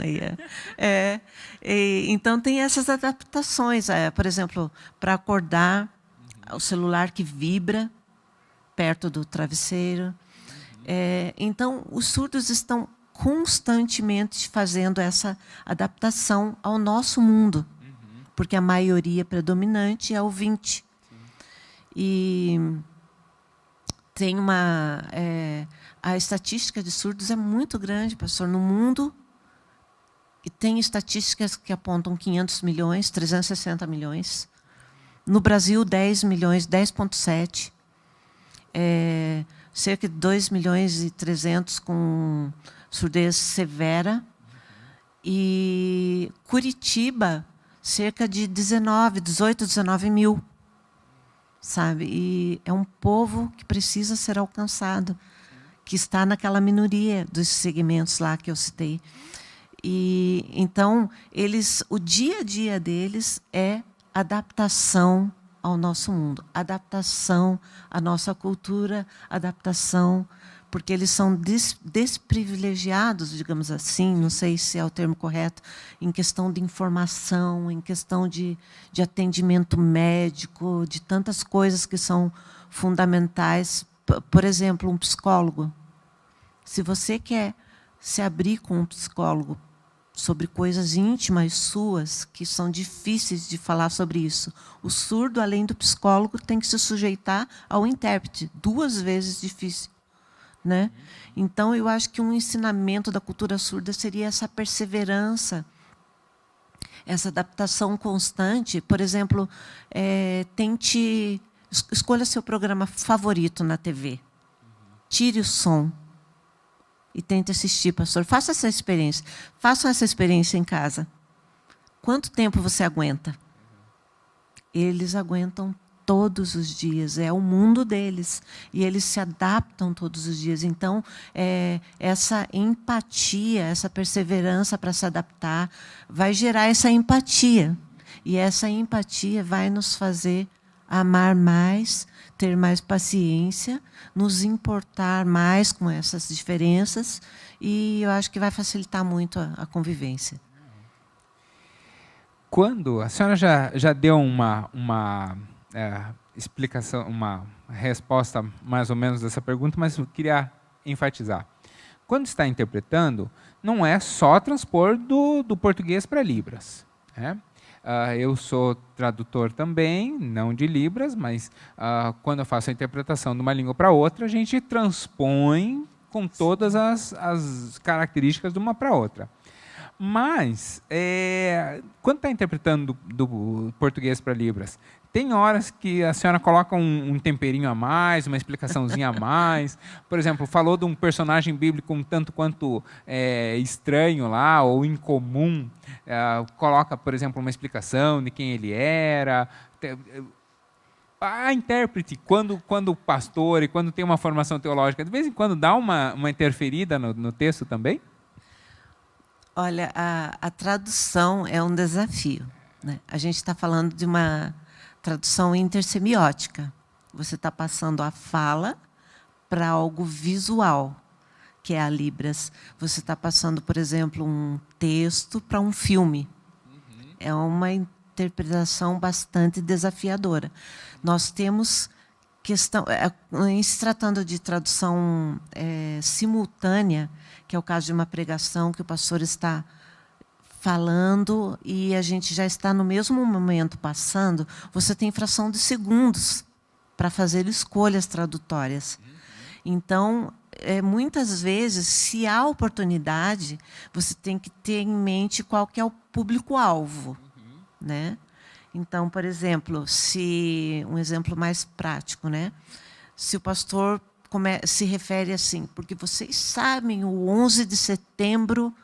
Então, tem essas adaptações. Por exemplo, para acordar, o celular que vibra perto do travesseiro. Então, os surdos estão constantemente fazendo essa adaptação ao nosso mundo, porque a maioria predominante é ouvinte. E tem a estatística de surdos é muito grande, pastor. No mundo E tem estatísticas que apontam 500 milhões, 360 milhões. No Brasil, 10 milhões, 10,7. Cerca de 2 milhões e 300 com surdez severa. E Curitiba, cerca de 18, 19 mil. Sabe? E é um povo que precisa ser alcançado, que está naquela minoria dos segmentos lá que eu citei. E então o dia a dia deles é adaptação ao nosso mundo, adaptação à nossa cultura, adaptação, porque eles são desprivilegiados, digamos assim, não sei se é o termo correto, em questão de informação, em questão de atendimento médico, de tantas coisas que são fundamentais. Por exemplo, um psicólogo. Se você quer se abrir com um psicólogo sobre coisas íntimas suas, que são difíceis de falar sobre isso, o surdo, além do psicólogo, tem que se sujeitar ao intérprete, 2 vezes difícil. Né? Então, eu acho que um ensinamento da cultura surda seria essa perseverança, essa adaptação constante. Por exemplo, escolha seu programa favorito na TV. Tire o som e tente assistir, pastor. Faça essa experiência. Façam essa experiência em casa. Quanto tempo você aguenta? Eles aguentam todos os dias, é o mundo deles, e eles se adaptam todos os dias. Então, essa empatia, essa perseverança para se adaptar, vai gerar essa empatia. E essa empatia vai nos fazer amar mais, ter mais paciência, nos importar mais com essas diferenças, e eu acho que vai facilitar muito a convivência. Quando a senhora já deu uma explicação, uma resposta mais ou menos dessa pergunta, mas eu queria enfatizar. Quando está interpretando, não é só transpor do português para Libras. Né? Eu sou tradutor também, não de Libras, mas quando eu faço a interpretação de uma língua para outra, a gente transpõe com todas as características de uma para outra. Mas, quando está interpretando do português para Libras, tem horas que a senhora coloca um temperinho a mais, uma explicaçãozinha a mais. Por exemplo, falou de um personagem bíblico um tanto quanto estranho lá, ou incomum. Coloca, por exemplo, uma explicação de quem ele era. A intérprete, quando pastor e quando tem uma formação teológica, de vez em quando dá uma interferida no texto também? Olha, a tradução é um desafio. Né? A gente está falando de uma tradução intersemiótica. Você está passando a fala para algo visual, que é a Libras. Você está passando, por exemplo, um texto para um filme. É uma interpretação bastante desafiadora. Nós temos questão, em se tratando de tradução simultânea, que é o caso de uma pregação que o pastor está falando e a gente já está no mesmo momento passando, você tem fração de segundos para fazer escolhas tradutórias. Então, muitas vezes, se há oportunidade, você tem que ter em mente qual que é o público-alvo. Né? Então, por exemplo, um exemplo mais prático, né? Se o pastor se refere assim, porque vocês sabem, o 11 de setembro,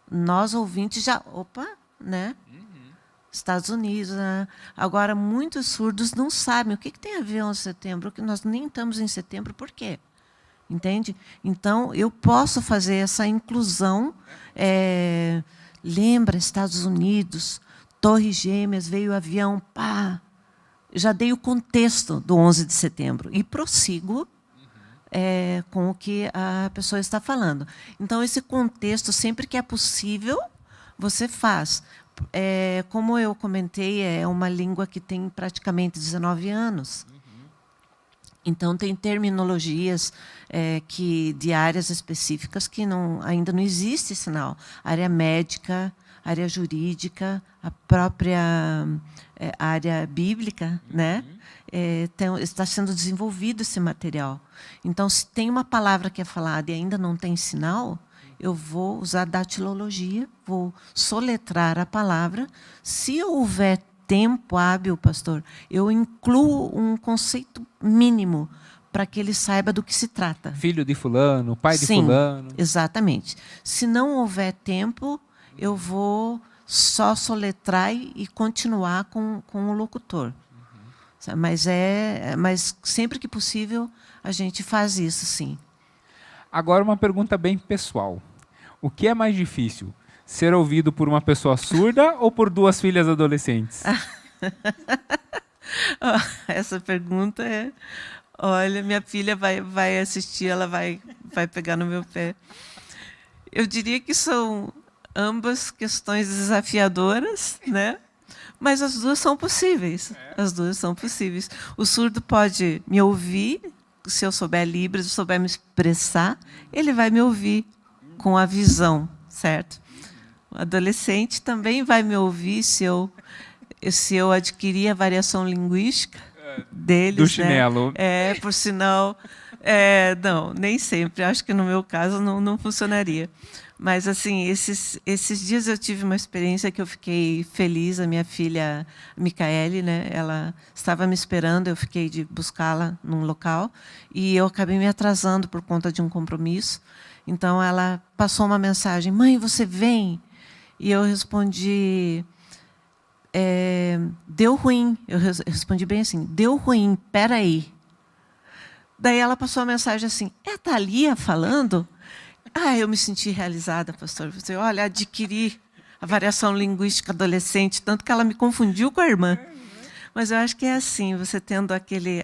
nós ouvintes já... Opa, né? Estados Unidos. Né? Agora, muitos surdos não sabem o que tem a ver 11 de setembro, que nós nem estamos em setembro, por quê? Entende? Então, eu posso fazer essa inclusão. Lembra, Estados Unidos, Torres Gêmeas, veio o avião, pá! Já dei o contexto do 11 de setembro e prossigo com o que a pessoa está falando. Então, esse contexto, sempre que é possível, você faz. Como eu comentei, é uma língua que tem praticamente 19 anos. Então, tem terminologias de áreas específicas que ainda não existe sinal. Área médica, área jurídica, a própria área bíblica, né? Está sendo desenvolvido esse material. Então, se tem uma palavra que é falada e ainda não tem sinal, eu vou usar datilologia, vou soletrar a palavra. Se houver tempo hábil, pastor, eu incluo um conceito mínimo para que ele saiba do que se trata. Filho de fulano, pai de Sim, fulano. Exatamente. Se não houver tempo, eu vou só soletrar e continuar com o locutor. Mas sempre que possível a gente faz isso, sim. Agora uma pergunta bem pessoal. O que é mais difícil? Ser ouvido por uma pessoa surda ou por duas filhas adolescentes? Essa pergunta é... Olha, minha filha vai assistir, ela vai pegar no meu pé. Eu diria que são ambas questões desafiadoras, né? Mas as duas são possíveis. As duas são possíveis. O surdo pode me ouvir, se eu souber Libras, se eu souber me expressar, ele vai me ouvir com a visão, certo? O adolescente também vai me ouvir se eu adquirir a variação linguística deles. Do chinelo. Né? Por sinal... não, nem sempre. Acho que no meu caso não funcionaria. Mas, assim, esses dias eu tive uma experiência que eu fiquei feliz. A minha filha, Micaele, né, ela estava me esperando, eu fiquei de buscá-la num local, e eu acabei me atrasando por conta de um compromisso. Então, ela passou uma mensagem: mãe, você vem? E eu respondi... deu ruim. Eu respondi bem assim: deu ruim, peraí. Daí ela passou a mensagem assim: é a Thalia falando? Eu me senti realizada, pastor. Você, olha, adquiri a variação linguística adolescente, tanto que ela me confundiu com a irmã. Mas eu acho que é assim, você tendo aquele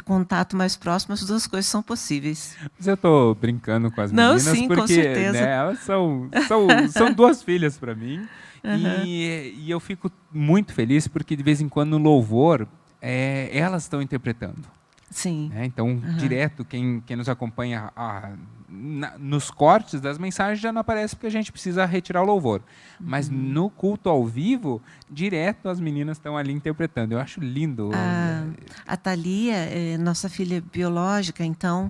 contato mais próximo, as duas coisas são possíveis. Mas eu estou brincando com as meninas, sim, porque com certeza. Né, elas são duas filhas para mim. Uhum. E eu fico muito feliz porque, de vez em quando, no louvor, elas estão interpretando. Sim. Então, direto, quem nos acompanha nos cortes das mensagens já não aparece porque a gente precisa retirar o louvor. Mas no culto ao vivo, direto as meninas estão ali interpretando. Eu acho lindo. A Thalia é nossa filha biológica, então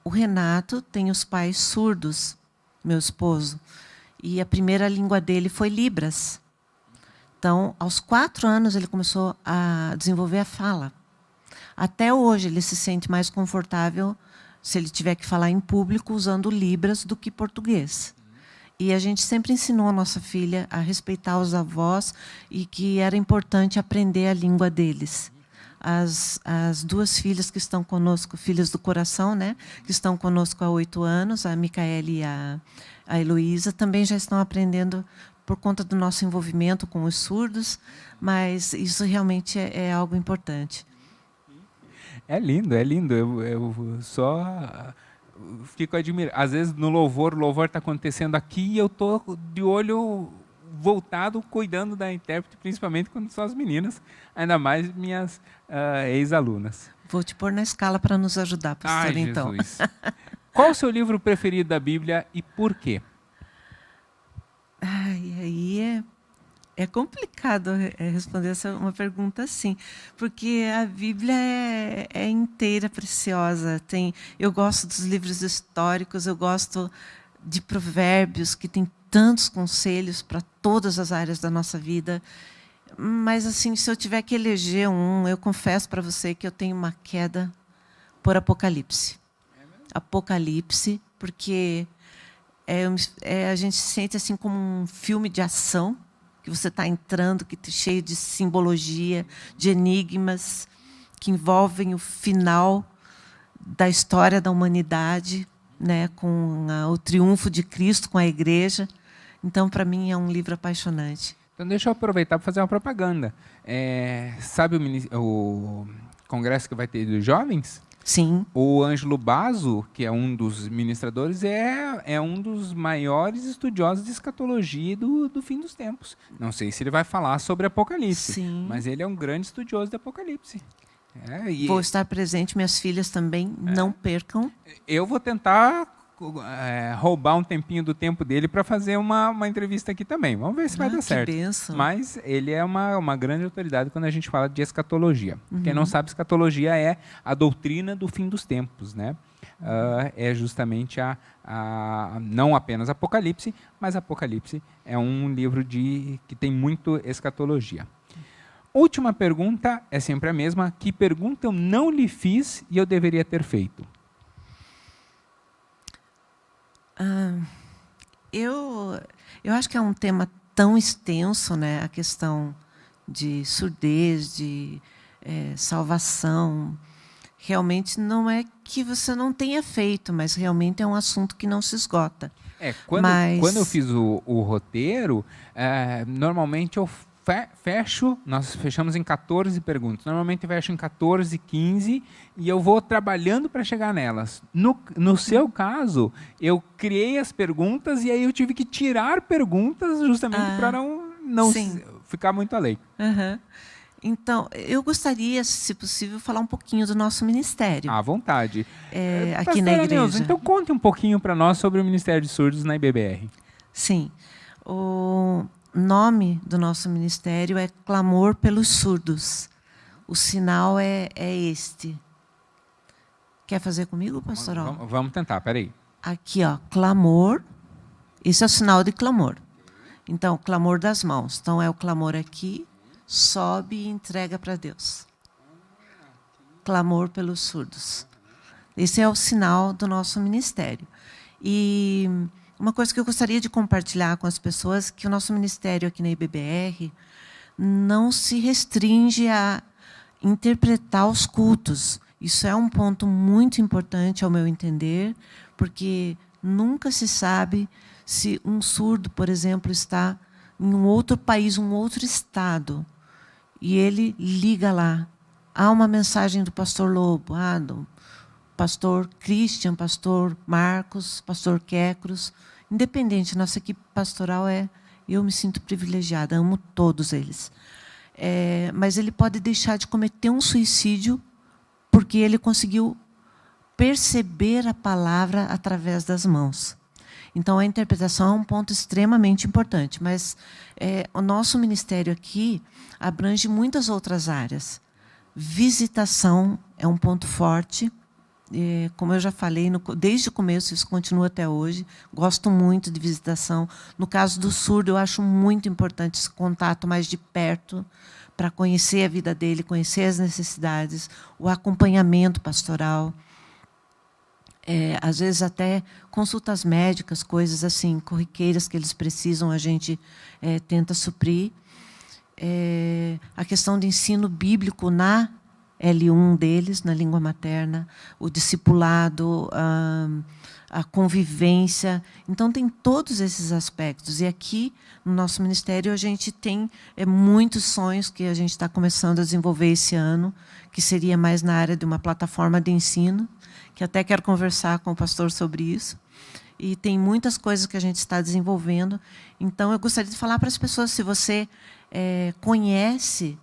o Renato tem os pais surdos, meu esposo. E a primeira língua dele foi Libras. Então, aos 4 anos, ele começou a desenvolver a fala. Até hoje, ele se sente mais confortável se ele tiver que falar em público usando Libras do que português. E a gente sempre ensinou a nossa filha a respeitar os avós e que era importante aprender a língua deles. As duas filhas que estão conosco, filhas do coração, né, que estão conosco há 8 anos, a Micaele e a Heloísa, também já estão aprendendo por conta do nosso envolvimento com os surdos, mas isso realmente é algo importante. É lindo, é lindo. Eu só fico admirado. Às vezes, no louvor, o louvor está acontecendo aqui e eu estou de olho voltado, cuidando da intérprete, principalmente quando são as meninas, ainda mais minhas ex-alunas. Vou te pôr na escala para nos ajudar, pastor, então. Jesus. Qual o seu livro preferido da Bíblia e por quê? Aí é complicado responder uma pergunta assim, porque a Bíblia é inteira preciosa. Eu gosto dos livros históricos, eu gosto de Provérbios, que tem tantos conselhos para todas as áreas da nossa vida. Mas, assim, se eu tiver que eleger eu confesso para você que eu tenho uma queda por Apocalipse. Apocalipse, porque a gente se sente assim como um filme de ação, que você está entrando, que está cheio de simbologia, de enigmas, que envolvem o final da história da humanidade, né, com o triunfo de Cristo, com a igreja. Então, para mim, é um livro apaixonante. Então, deixa eu aproveitar para fazer uma propaganda. Sabe o congresso que vai ter dos jovens? Sim. O Ângelo Basso, que é um dos ministradores, é um dos maiores estudiosos de escatologia do fim dos tempos. Não sei se ele vai falar sobre Apocalipse, sim, mas ele é um grande estudioso de Apocalipse. Vou estar presente, minhas filhas também, não percam. Eu vou tentar roubar um tempinho do tempo dele para fazer uma entrevista aqui também. Vamos ver se vai dar certo. Benção. Mas ele é uma grande autoridade quando a gente fala de escatologia. Quem não sabe, escatologia é a doutrina do fim dos tempos, né? é justamente não apenas Apocalipse, mas Apocalipse é um livro que tem muito escatologia. Última pergunta é sempre a mesma. Que pergunta eu não lhe fiz e eu deveria ter feito? Eu acho que é um tema tão extenso, né? A questão de surdez, de salvação. Realmente não é que você não tenha feito, mas realmente é um assunto que não se esgota. Quando eu fiz o roteiro, normalmente eu nós fechamos em 14 perguntas. Normalmente eu fecho em 14, 15 e eu vou trabalhando para chegar nelas. No seu caso, eu criei as perguntas e aí eu tive que tirar perguntas justamente para não ficar muito além. Uhum. Então, eu gostaria, se possível, falar um pouquinho do nosso ministério. À vontade. Aqui na igreja. Neuza, então conte um pouquinho para nós sobre o Ministério de Surdos na IBBR. Sim. O nome do nosso ministério é Clamor pelos Surdos. O sinal é este. Quer fazer comigo, pastor? Vamos tentar, peraí. Aqui, ó, clamor. Esse é o sinal de clamor. Então, clamor das mãos. Então, é o clamor aqui, sobe e entrega para Deus. Clamor pelos surdos. Esse é o sinal do nosso ministério. E uma coisa que eu gostaria de compartilhar com as pessoas, que o nosso ministério aqui na IBBR não se restringe a interpretar os cultos. Isso é um ponto muito importante, ao meu entender, porque nunca se sabe se um surdo, por exemplo, está em um outro país, um outro estado, e ele liga lá. Há uma mensagem do pastor Lobo, do pastor Christian, pastor Marcos, pastor Quecros. Independente, nossa equipe pastoral eu me sinto privilegiada, amo todos eles. Mas ele pode deixar de cometer um suicídio porque ele conseguiu perceber a palavra através das mãos. Então, a interpretação é um ponto extremamente importante, mas o nosso ministério aqui abrange muitas outras áreas. Visitação é um ponto forte. Como eu já falei, desde o começo, isso continua até hoje. Gosto muito de visitação. No caso do surdo, eu acho muito importante esse contato mais de perto, para conhecer a vida dele, conhecer as necessidades, o acompanhamento pastoral. Às vezes até consultas médicas, coisas assim, corriqueiras que eles precisam, a gente tenta suprir. A questão de ensino bíblico na L1 deles, na língua materna, o discipulado, a convivência. Então, tem todos esses aspectos. E aqui, no nosso ministério, a gente tem muitos sonhos que a gente está começando a desenvolver esse ano, que seria mais na área de uma plataforma de ensino, que até quero conversar com o pastor sobre isso. E tem muitas coisas que a gente está desenvolvendo. Então, eu gostaria de falar para as pessoas, se você conhece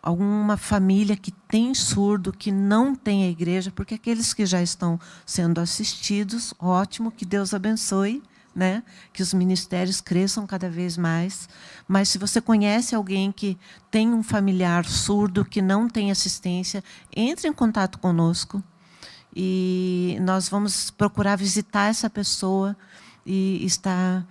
alguma família que tem surdo, que não tem a igreja, porque aqueles que já estão sendo assistidos, ótimo, que Deus abençoe, né? Que os ministérios cresçam cada vez mais. Mas se você conhece alguém que tem um familiar surdo, que não tem assistência, entre em contato conosco e nós vamos procurar visitar essa pessoa e estar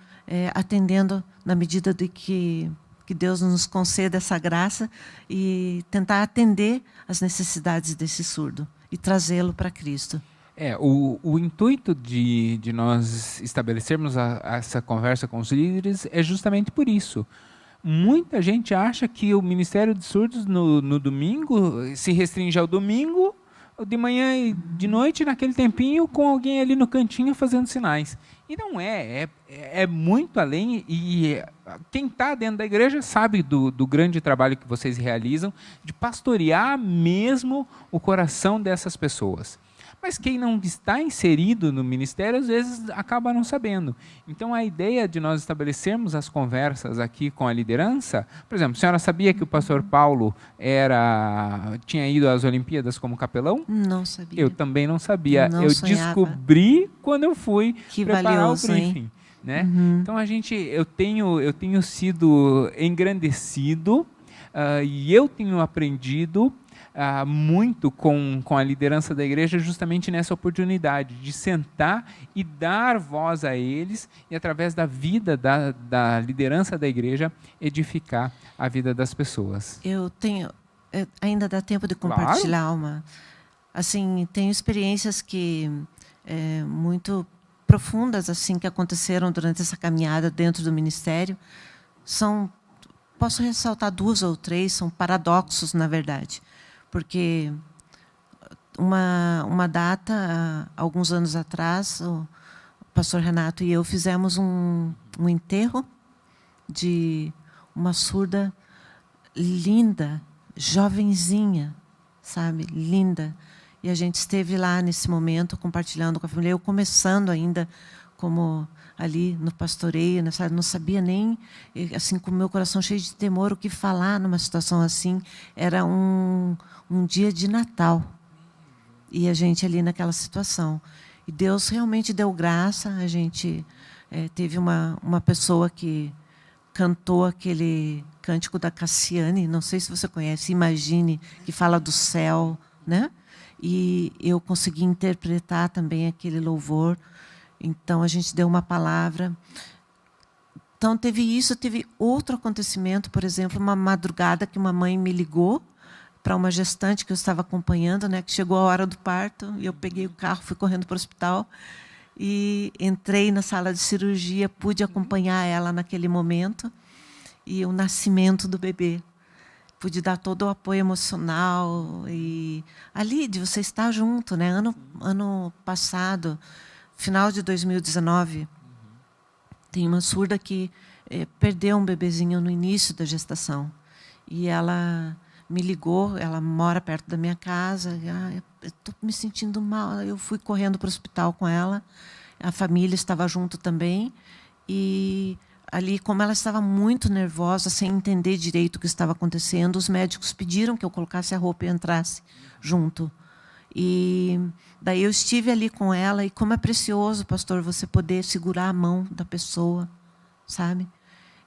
atendendo na medida de que Deus nos conceda essa graça e tentar atender as necessidades desse surdo e trazê-lo para Cristo. O intuito de nós estabelecermos essa conversa com os líderes é justamente por isso. Muita gente acha que o Ministério de Surdos no domingo se restringe ao domingo, de manhã e de noite, naquele tempinho, com alguém ali no cantinho fazendo sinais. E não é muito além, e quem está dentro da igreja sabe do grande trabalho que vocês realizam de pastorear mesmo o coração dessas pessoas. Mas quem não está inserido no ministério, às vezes, acaba não sabendo. Então, a ideia de nós estabelecermos as conversas aqui com a liderança... Por exemplo, a senhora sabia que o pastor Paulo tinha ido às Olimpíadas como capelão? Não sabia. Eu também não sabia. Não eu sonhava. Descobri quando eu fui preparar valioso, o briefing. Hein? Né? Então, eu tenho sido engrandecido e eu tenho aprendido muito com a liderança da igreja justamente nessa oportunidade de sentar e dar voz a eles e, através da vida da liderança da igreja, edificar a vida das pessoas. Ainda dá tempo de compartilhar uma... Assim, tenho experiências muito profundas assim que aconteceram durante essa caminhada dentro do ministério. Posso ressaltar 2 ou 3, são paradoxos, na verdade. Porque uma data, alguns anos atrás, o pastor Renato e eu fizemos um enterro de uma surda linda, jovenzinha, sabe? Linda. E a gente esteve lá nesse momento, compartilhando com a família. Eu começando ainda como ali no pastoreio, não sabia nem, assim, com o meu coração cheio de temor, o que falar numa situação assim. Era um dia de Natal. E a gente ali naquela situação. E Deus realmente deu graça. A gente teve uma pessoa que cantou aquele cântico da Cassiane, não sei se você conhece, Imagine, que fala do céu, né? E eu consegui interpretar também aquele louvor. Então, a gente deu uma palavra. Então, teve outro acontecimento, por exemplo, uma madrugada que uma mãe me ligou para uma gestante que eu estava acompanhando, né, que chegou a hora do parto, e eu peguei o carro, fui correndo para o hospital, e entrei na sala de cirurgia, pude acompanhar ela naquele momento, e o nascimento do bebê. Pude dar todo o apoio emocional e ali de você estar junto, né? Ano passado, final de 2019, tem uma surda que perdeu um bebezinho no início da gestação e ela me ligou. Ela mora perto da minha casa. Eu estou me sentindo mal. Eu fui correndo para o hospital com ela. A família estava junto também e ali, como ela estava muito nervosa, sem entender direito o que estava acontecendo, os médicos pediram que eu colocasse a roupa e entrasse junto. E daí eu estive ali com ela, e como é precioso, pastor, você poder segurar a mão da pessoa, sabe?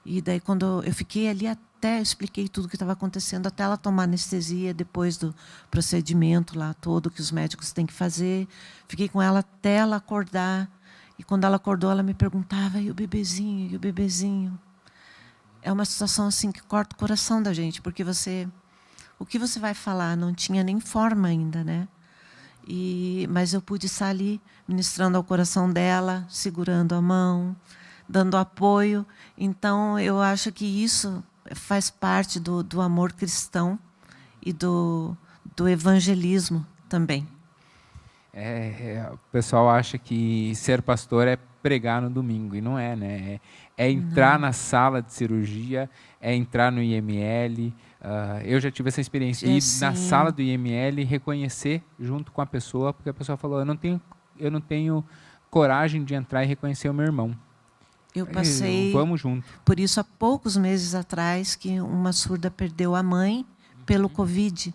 E daí, quando eu fiquei ali, até expliquei tudo o que estava acontecendo, até ela tomar anestesia, depois do procedimento lá todo que os médicos têm que fazer. Fiquei com ela até ela acordar. E quando ela acordou, ela me perguntava: e o bebezinho? E o bebezinho? É uma situação assim que corta o coração da gente, porque o que você vai falar? Não tinha nem forma ainda, né? Mas eu pude estar ali, ministrando ao coração dela, segurando a mão, dando apoio. Então, eu acho que isso faz parte do amor cristão e do evangelismo também. O pessoal acha que ser pastor é pregar no domingo, e não é, né? É entrar na sala de cirurgia, é entrar no IML. Eu já tive essa experiência, ir na sala do IML e reconhecer junto com a pessoa, porque a pessoa falou: eu não tenho coragem de entrar e reconhecer o meu irmão. Eu passei vamos junto. Por isso há poucos meses atrás, que uma surda perdeu a mãe pelo Covid.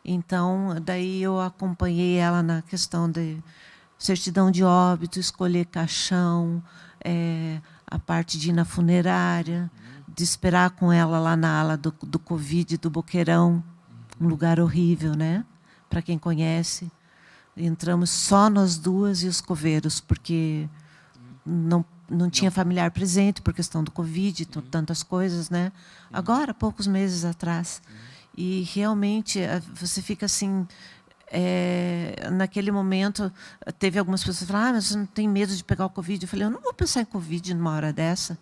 Então, daí eu acompanhei ela na questão de certidão de óbito, escolher caixão, a parte de ir na funerária, de esperar com ela lá na ala do Covid, do Boqueirão, um lugar horrível, né? Para quem conhece. Entramos só nós duas e os coveiros, porque não tinha familiar presente por questão do Covid, tantas coisas, né? Agora, poucos meses atrás. E realmente você fica assim, naquele momento, teve algumas pessoas que falaram: mas você não tem medo de pegar o Covid? Eu falei: eu não vou pensar em Covid numa hora dessa.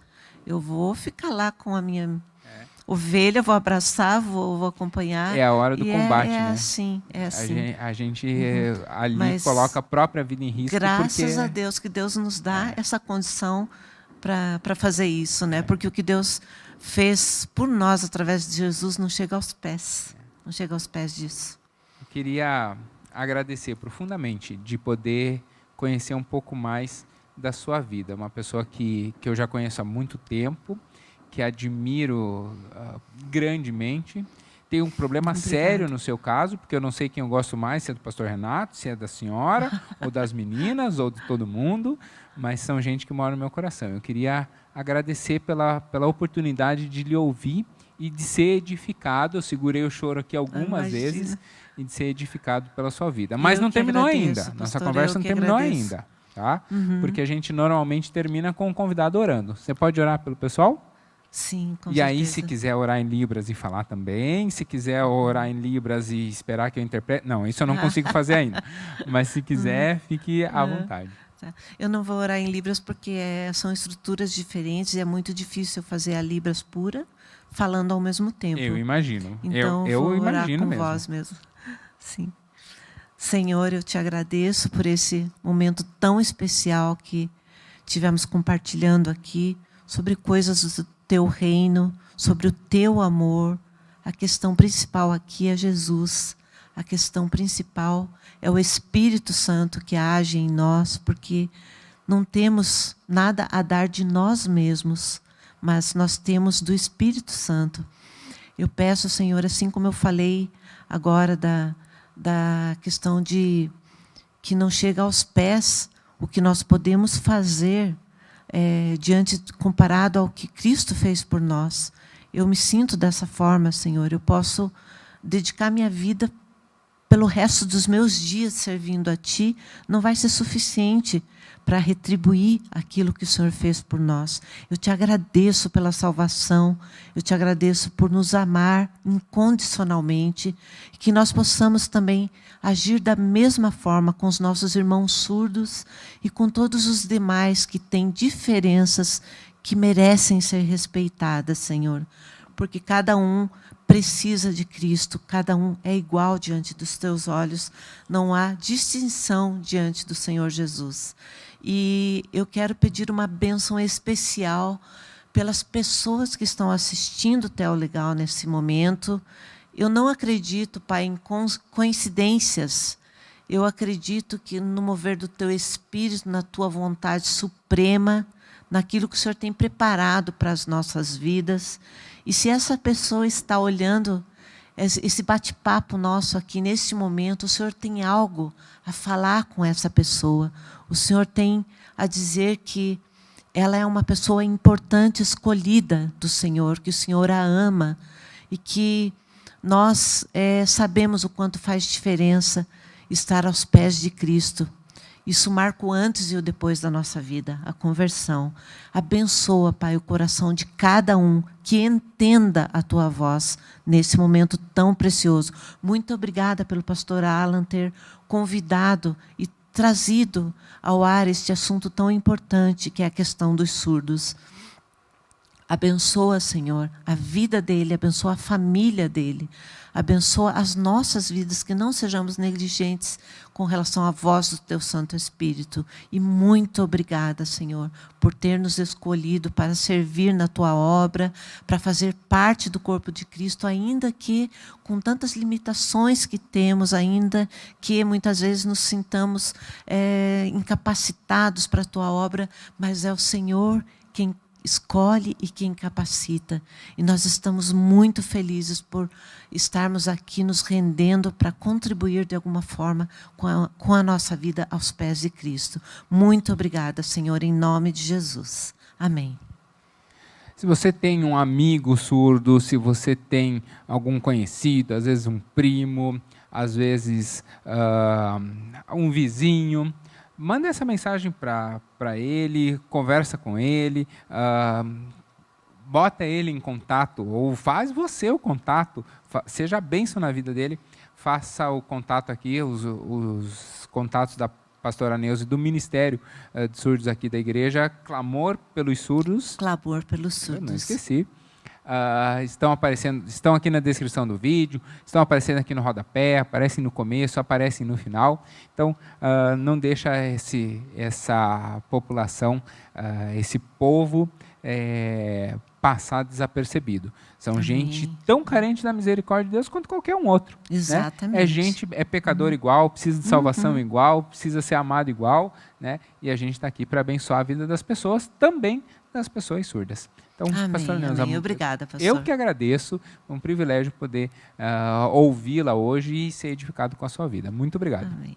Eu vou ficar lá com a minha ovelha, vou abraçar, vou acompanhar. É a hora do combate, né? Assim, é assim. A gente ali coloca a própria vida em risco. Graças a Deus que Deus nos dá essa condição para fazer isso, né? Porque o que Deus fez por nós através de Jesus não chega aos pés. Não chega aos pés disso. Eu queria agradecer profundamente de poder conhecer um pouco mais da sua vida. Uma pessoa que eu já conheço há muito tempo, que admiro grandemente. Tem um problema sério no seu caso, porque eu não sei quem eu gosto mais, se é do pastor Renato, se é da senhora, ou das meninas, ou de todo mundo, mas são gente que mora no meu coração. Eu queria agradecer pela oportunidade de lhe ouvir e de ser edificado. Eu segurei o choro aqui algumas Imagina. vezes, e de ser edificado pela sua vida. Mas Eu não que terminou agradeço, ainda. Nossa pastor, conversa eu não que terminou agradeço. ainda, tá? Porque a gente normalmente termina com o convidado orando. Você pode orar pelo pessoal? Sim, com E certeza. aí, se quiser orar em Libras e falar também, se quiser orar em Libras e esperar que eu interprete... Não, isso eu não consigo fazer ainda. Mas se quiser, fique à vontade. Tá. Eu não vou orar em Libras porque são estruturas diferentes e é muito difícil eu fazer a Libras pura falando ao mesmo tempo. Eu imagino. Então, eu vou orar imagino com mesmo. voz mesmo. Sim. Senhor, eu te agradeço por esse momento tão especial que tivemos compartilhando aqui sobre coisas do teu reino, sobre o teu amor. A questão principal aqui é Jesus. A questão principal é o Espírito Santo que age em nós, porque não temos nada a dar de nós mesmos, mas nós temos do Espírito Santo. Eu peço, Senhor, assim como eu falei agora da questão de que não chega aos pés o que nós podemos fazer comparado ao que Cristo fez por nós. Eu me sinto dessa forma, Senhor. Eu posso dedicar minha vida pelo resto dos meus dias servindo a Ti, não vai ser suficiente para retribuir aquilo que o Senhor fez por nós. Eu te agradeço pela salvação, eu te agradeço por nos amar incondicionalmente, e que nós possamos também agir da mesma forma com os nossos irmãos surdos e com todos os demais que têm diferenças que merecem ser respeitadas, Senhor, porque cada um precisa de Cristo, cada um é igual diante dos teus olhos, não há distinção diante do Senhor Jesus. E eu quero pedir uma bênção especial pelas pessoas que estão assistindo o Teo Legal nesse momento. Eu não acredito, Pai, em coincidências. Eu acredito que no mover do Teu Espírito, na Tua vontade suprema, naquilo que o Senhor tem preparado para as nossas vidas. E se essa pessoa está olhando esse bate-papo nosso aqui neste momento, o Senhor tem algo a falar com essa pessoa. O Senhor tem a dizer que ela é uma pessoa importante, escolhida do Senhor, que o Senhor a ama e que nós sabemos o quanto faz diferença estar aos pés de Cristo. Isso marca o antes e o depois da nossa vida, a conversão. Abençoa, Pai, o coração de cada um que entenda a Tua voz nesse momento tão precioso. Muito obrigada pelo pastor Alan ter convidado e trazido ao ar este assunto tão importante, que é a questão dos surdos. Abençoa, Senhor, a vida dele, abençoa a família dele, abençoa as nossas vidas, que não sejamos negligentes com relação à voz do Teu Santo Espírito. E muito obrigada, Senhor, por ter nos escolhido para servir na Tua obra, para fazer parte do corpo de Cristo, ainda que com tantas limitações que temos, ainda que muitas vezes nos sintamos incapacitados para a Tua obra, mas é o Senhor quem escolhe e quem capacita. E nós estamos muito felizes por estarmos aqui nos rendendo para contribuir de alguma forma com a nossa vida aos pés de Cristo. Muito obrigada, Senhor, em nome de Jesus. Amém. Se você tem um amigo surdo, se você tem algum conhecido, às vezes um primo, às vezes um vizinho, manda essa mensagem para ele, conversa com ele, bota ele em contato, ou faz você o contato, seja bênção na vida dele, faça o contato aqui, os contatos da pastora Neuza e do Ministério de Surdos aqui da igreja, Clamor pelos Surdos. Clamor pelos surdos. Eu não esqueci. Estão aqui na descrição do vídeo, estão aparecendo aqui no rodapé, aparecem no começo, aparecem no final. Então, não deixa essa população, esse povo passar desapercebido. São Amém. Gente tão carente da misericórdia de Deus quanto qualquer um outro. Exatamente. Né? É pecador igual, precisa de salvação igual, precisa ser amado igual, né? E a gente está aqui para abençoar a vida das pessoas, também das pessoas surdas. Então, amém, pastor Neuza, amém. Obrigada, pastor. Eu que agradeço, é um privilégio poder ouvi-la hoje e ser edificado com a sua vida. Muito obrigado. Amém.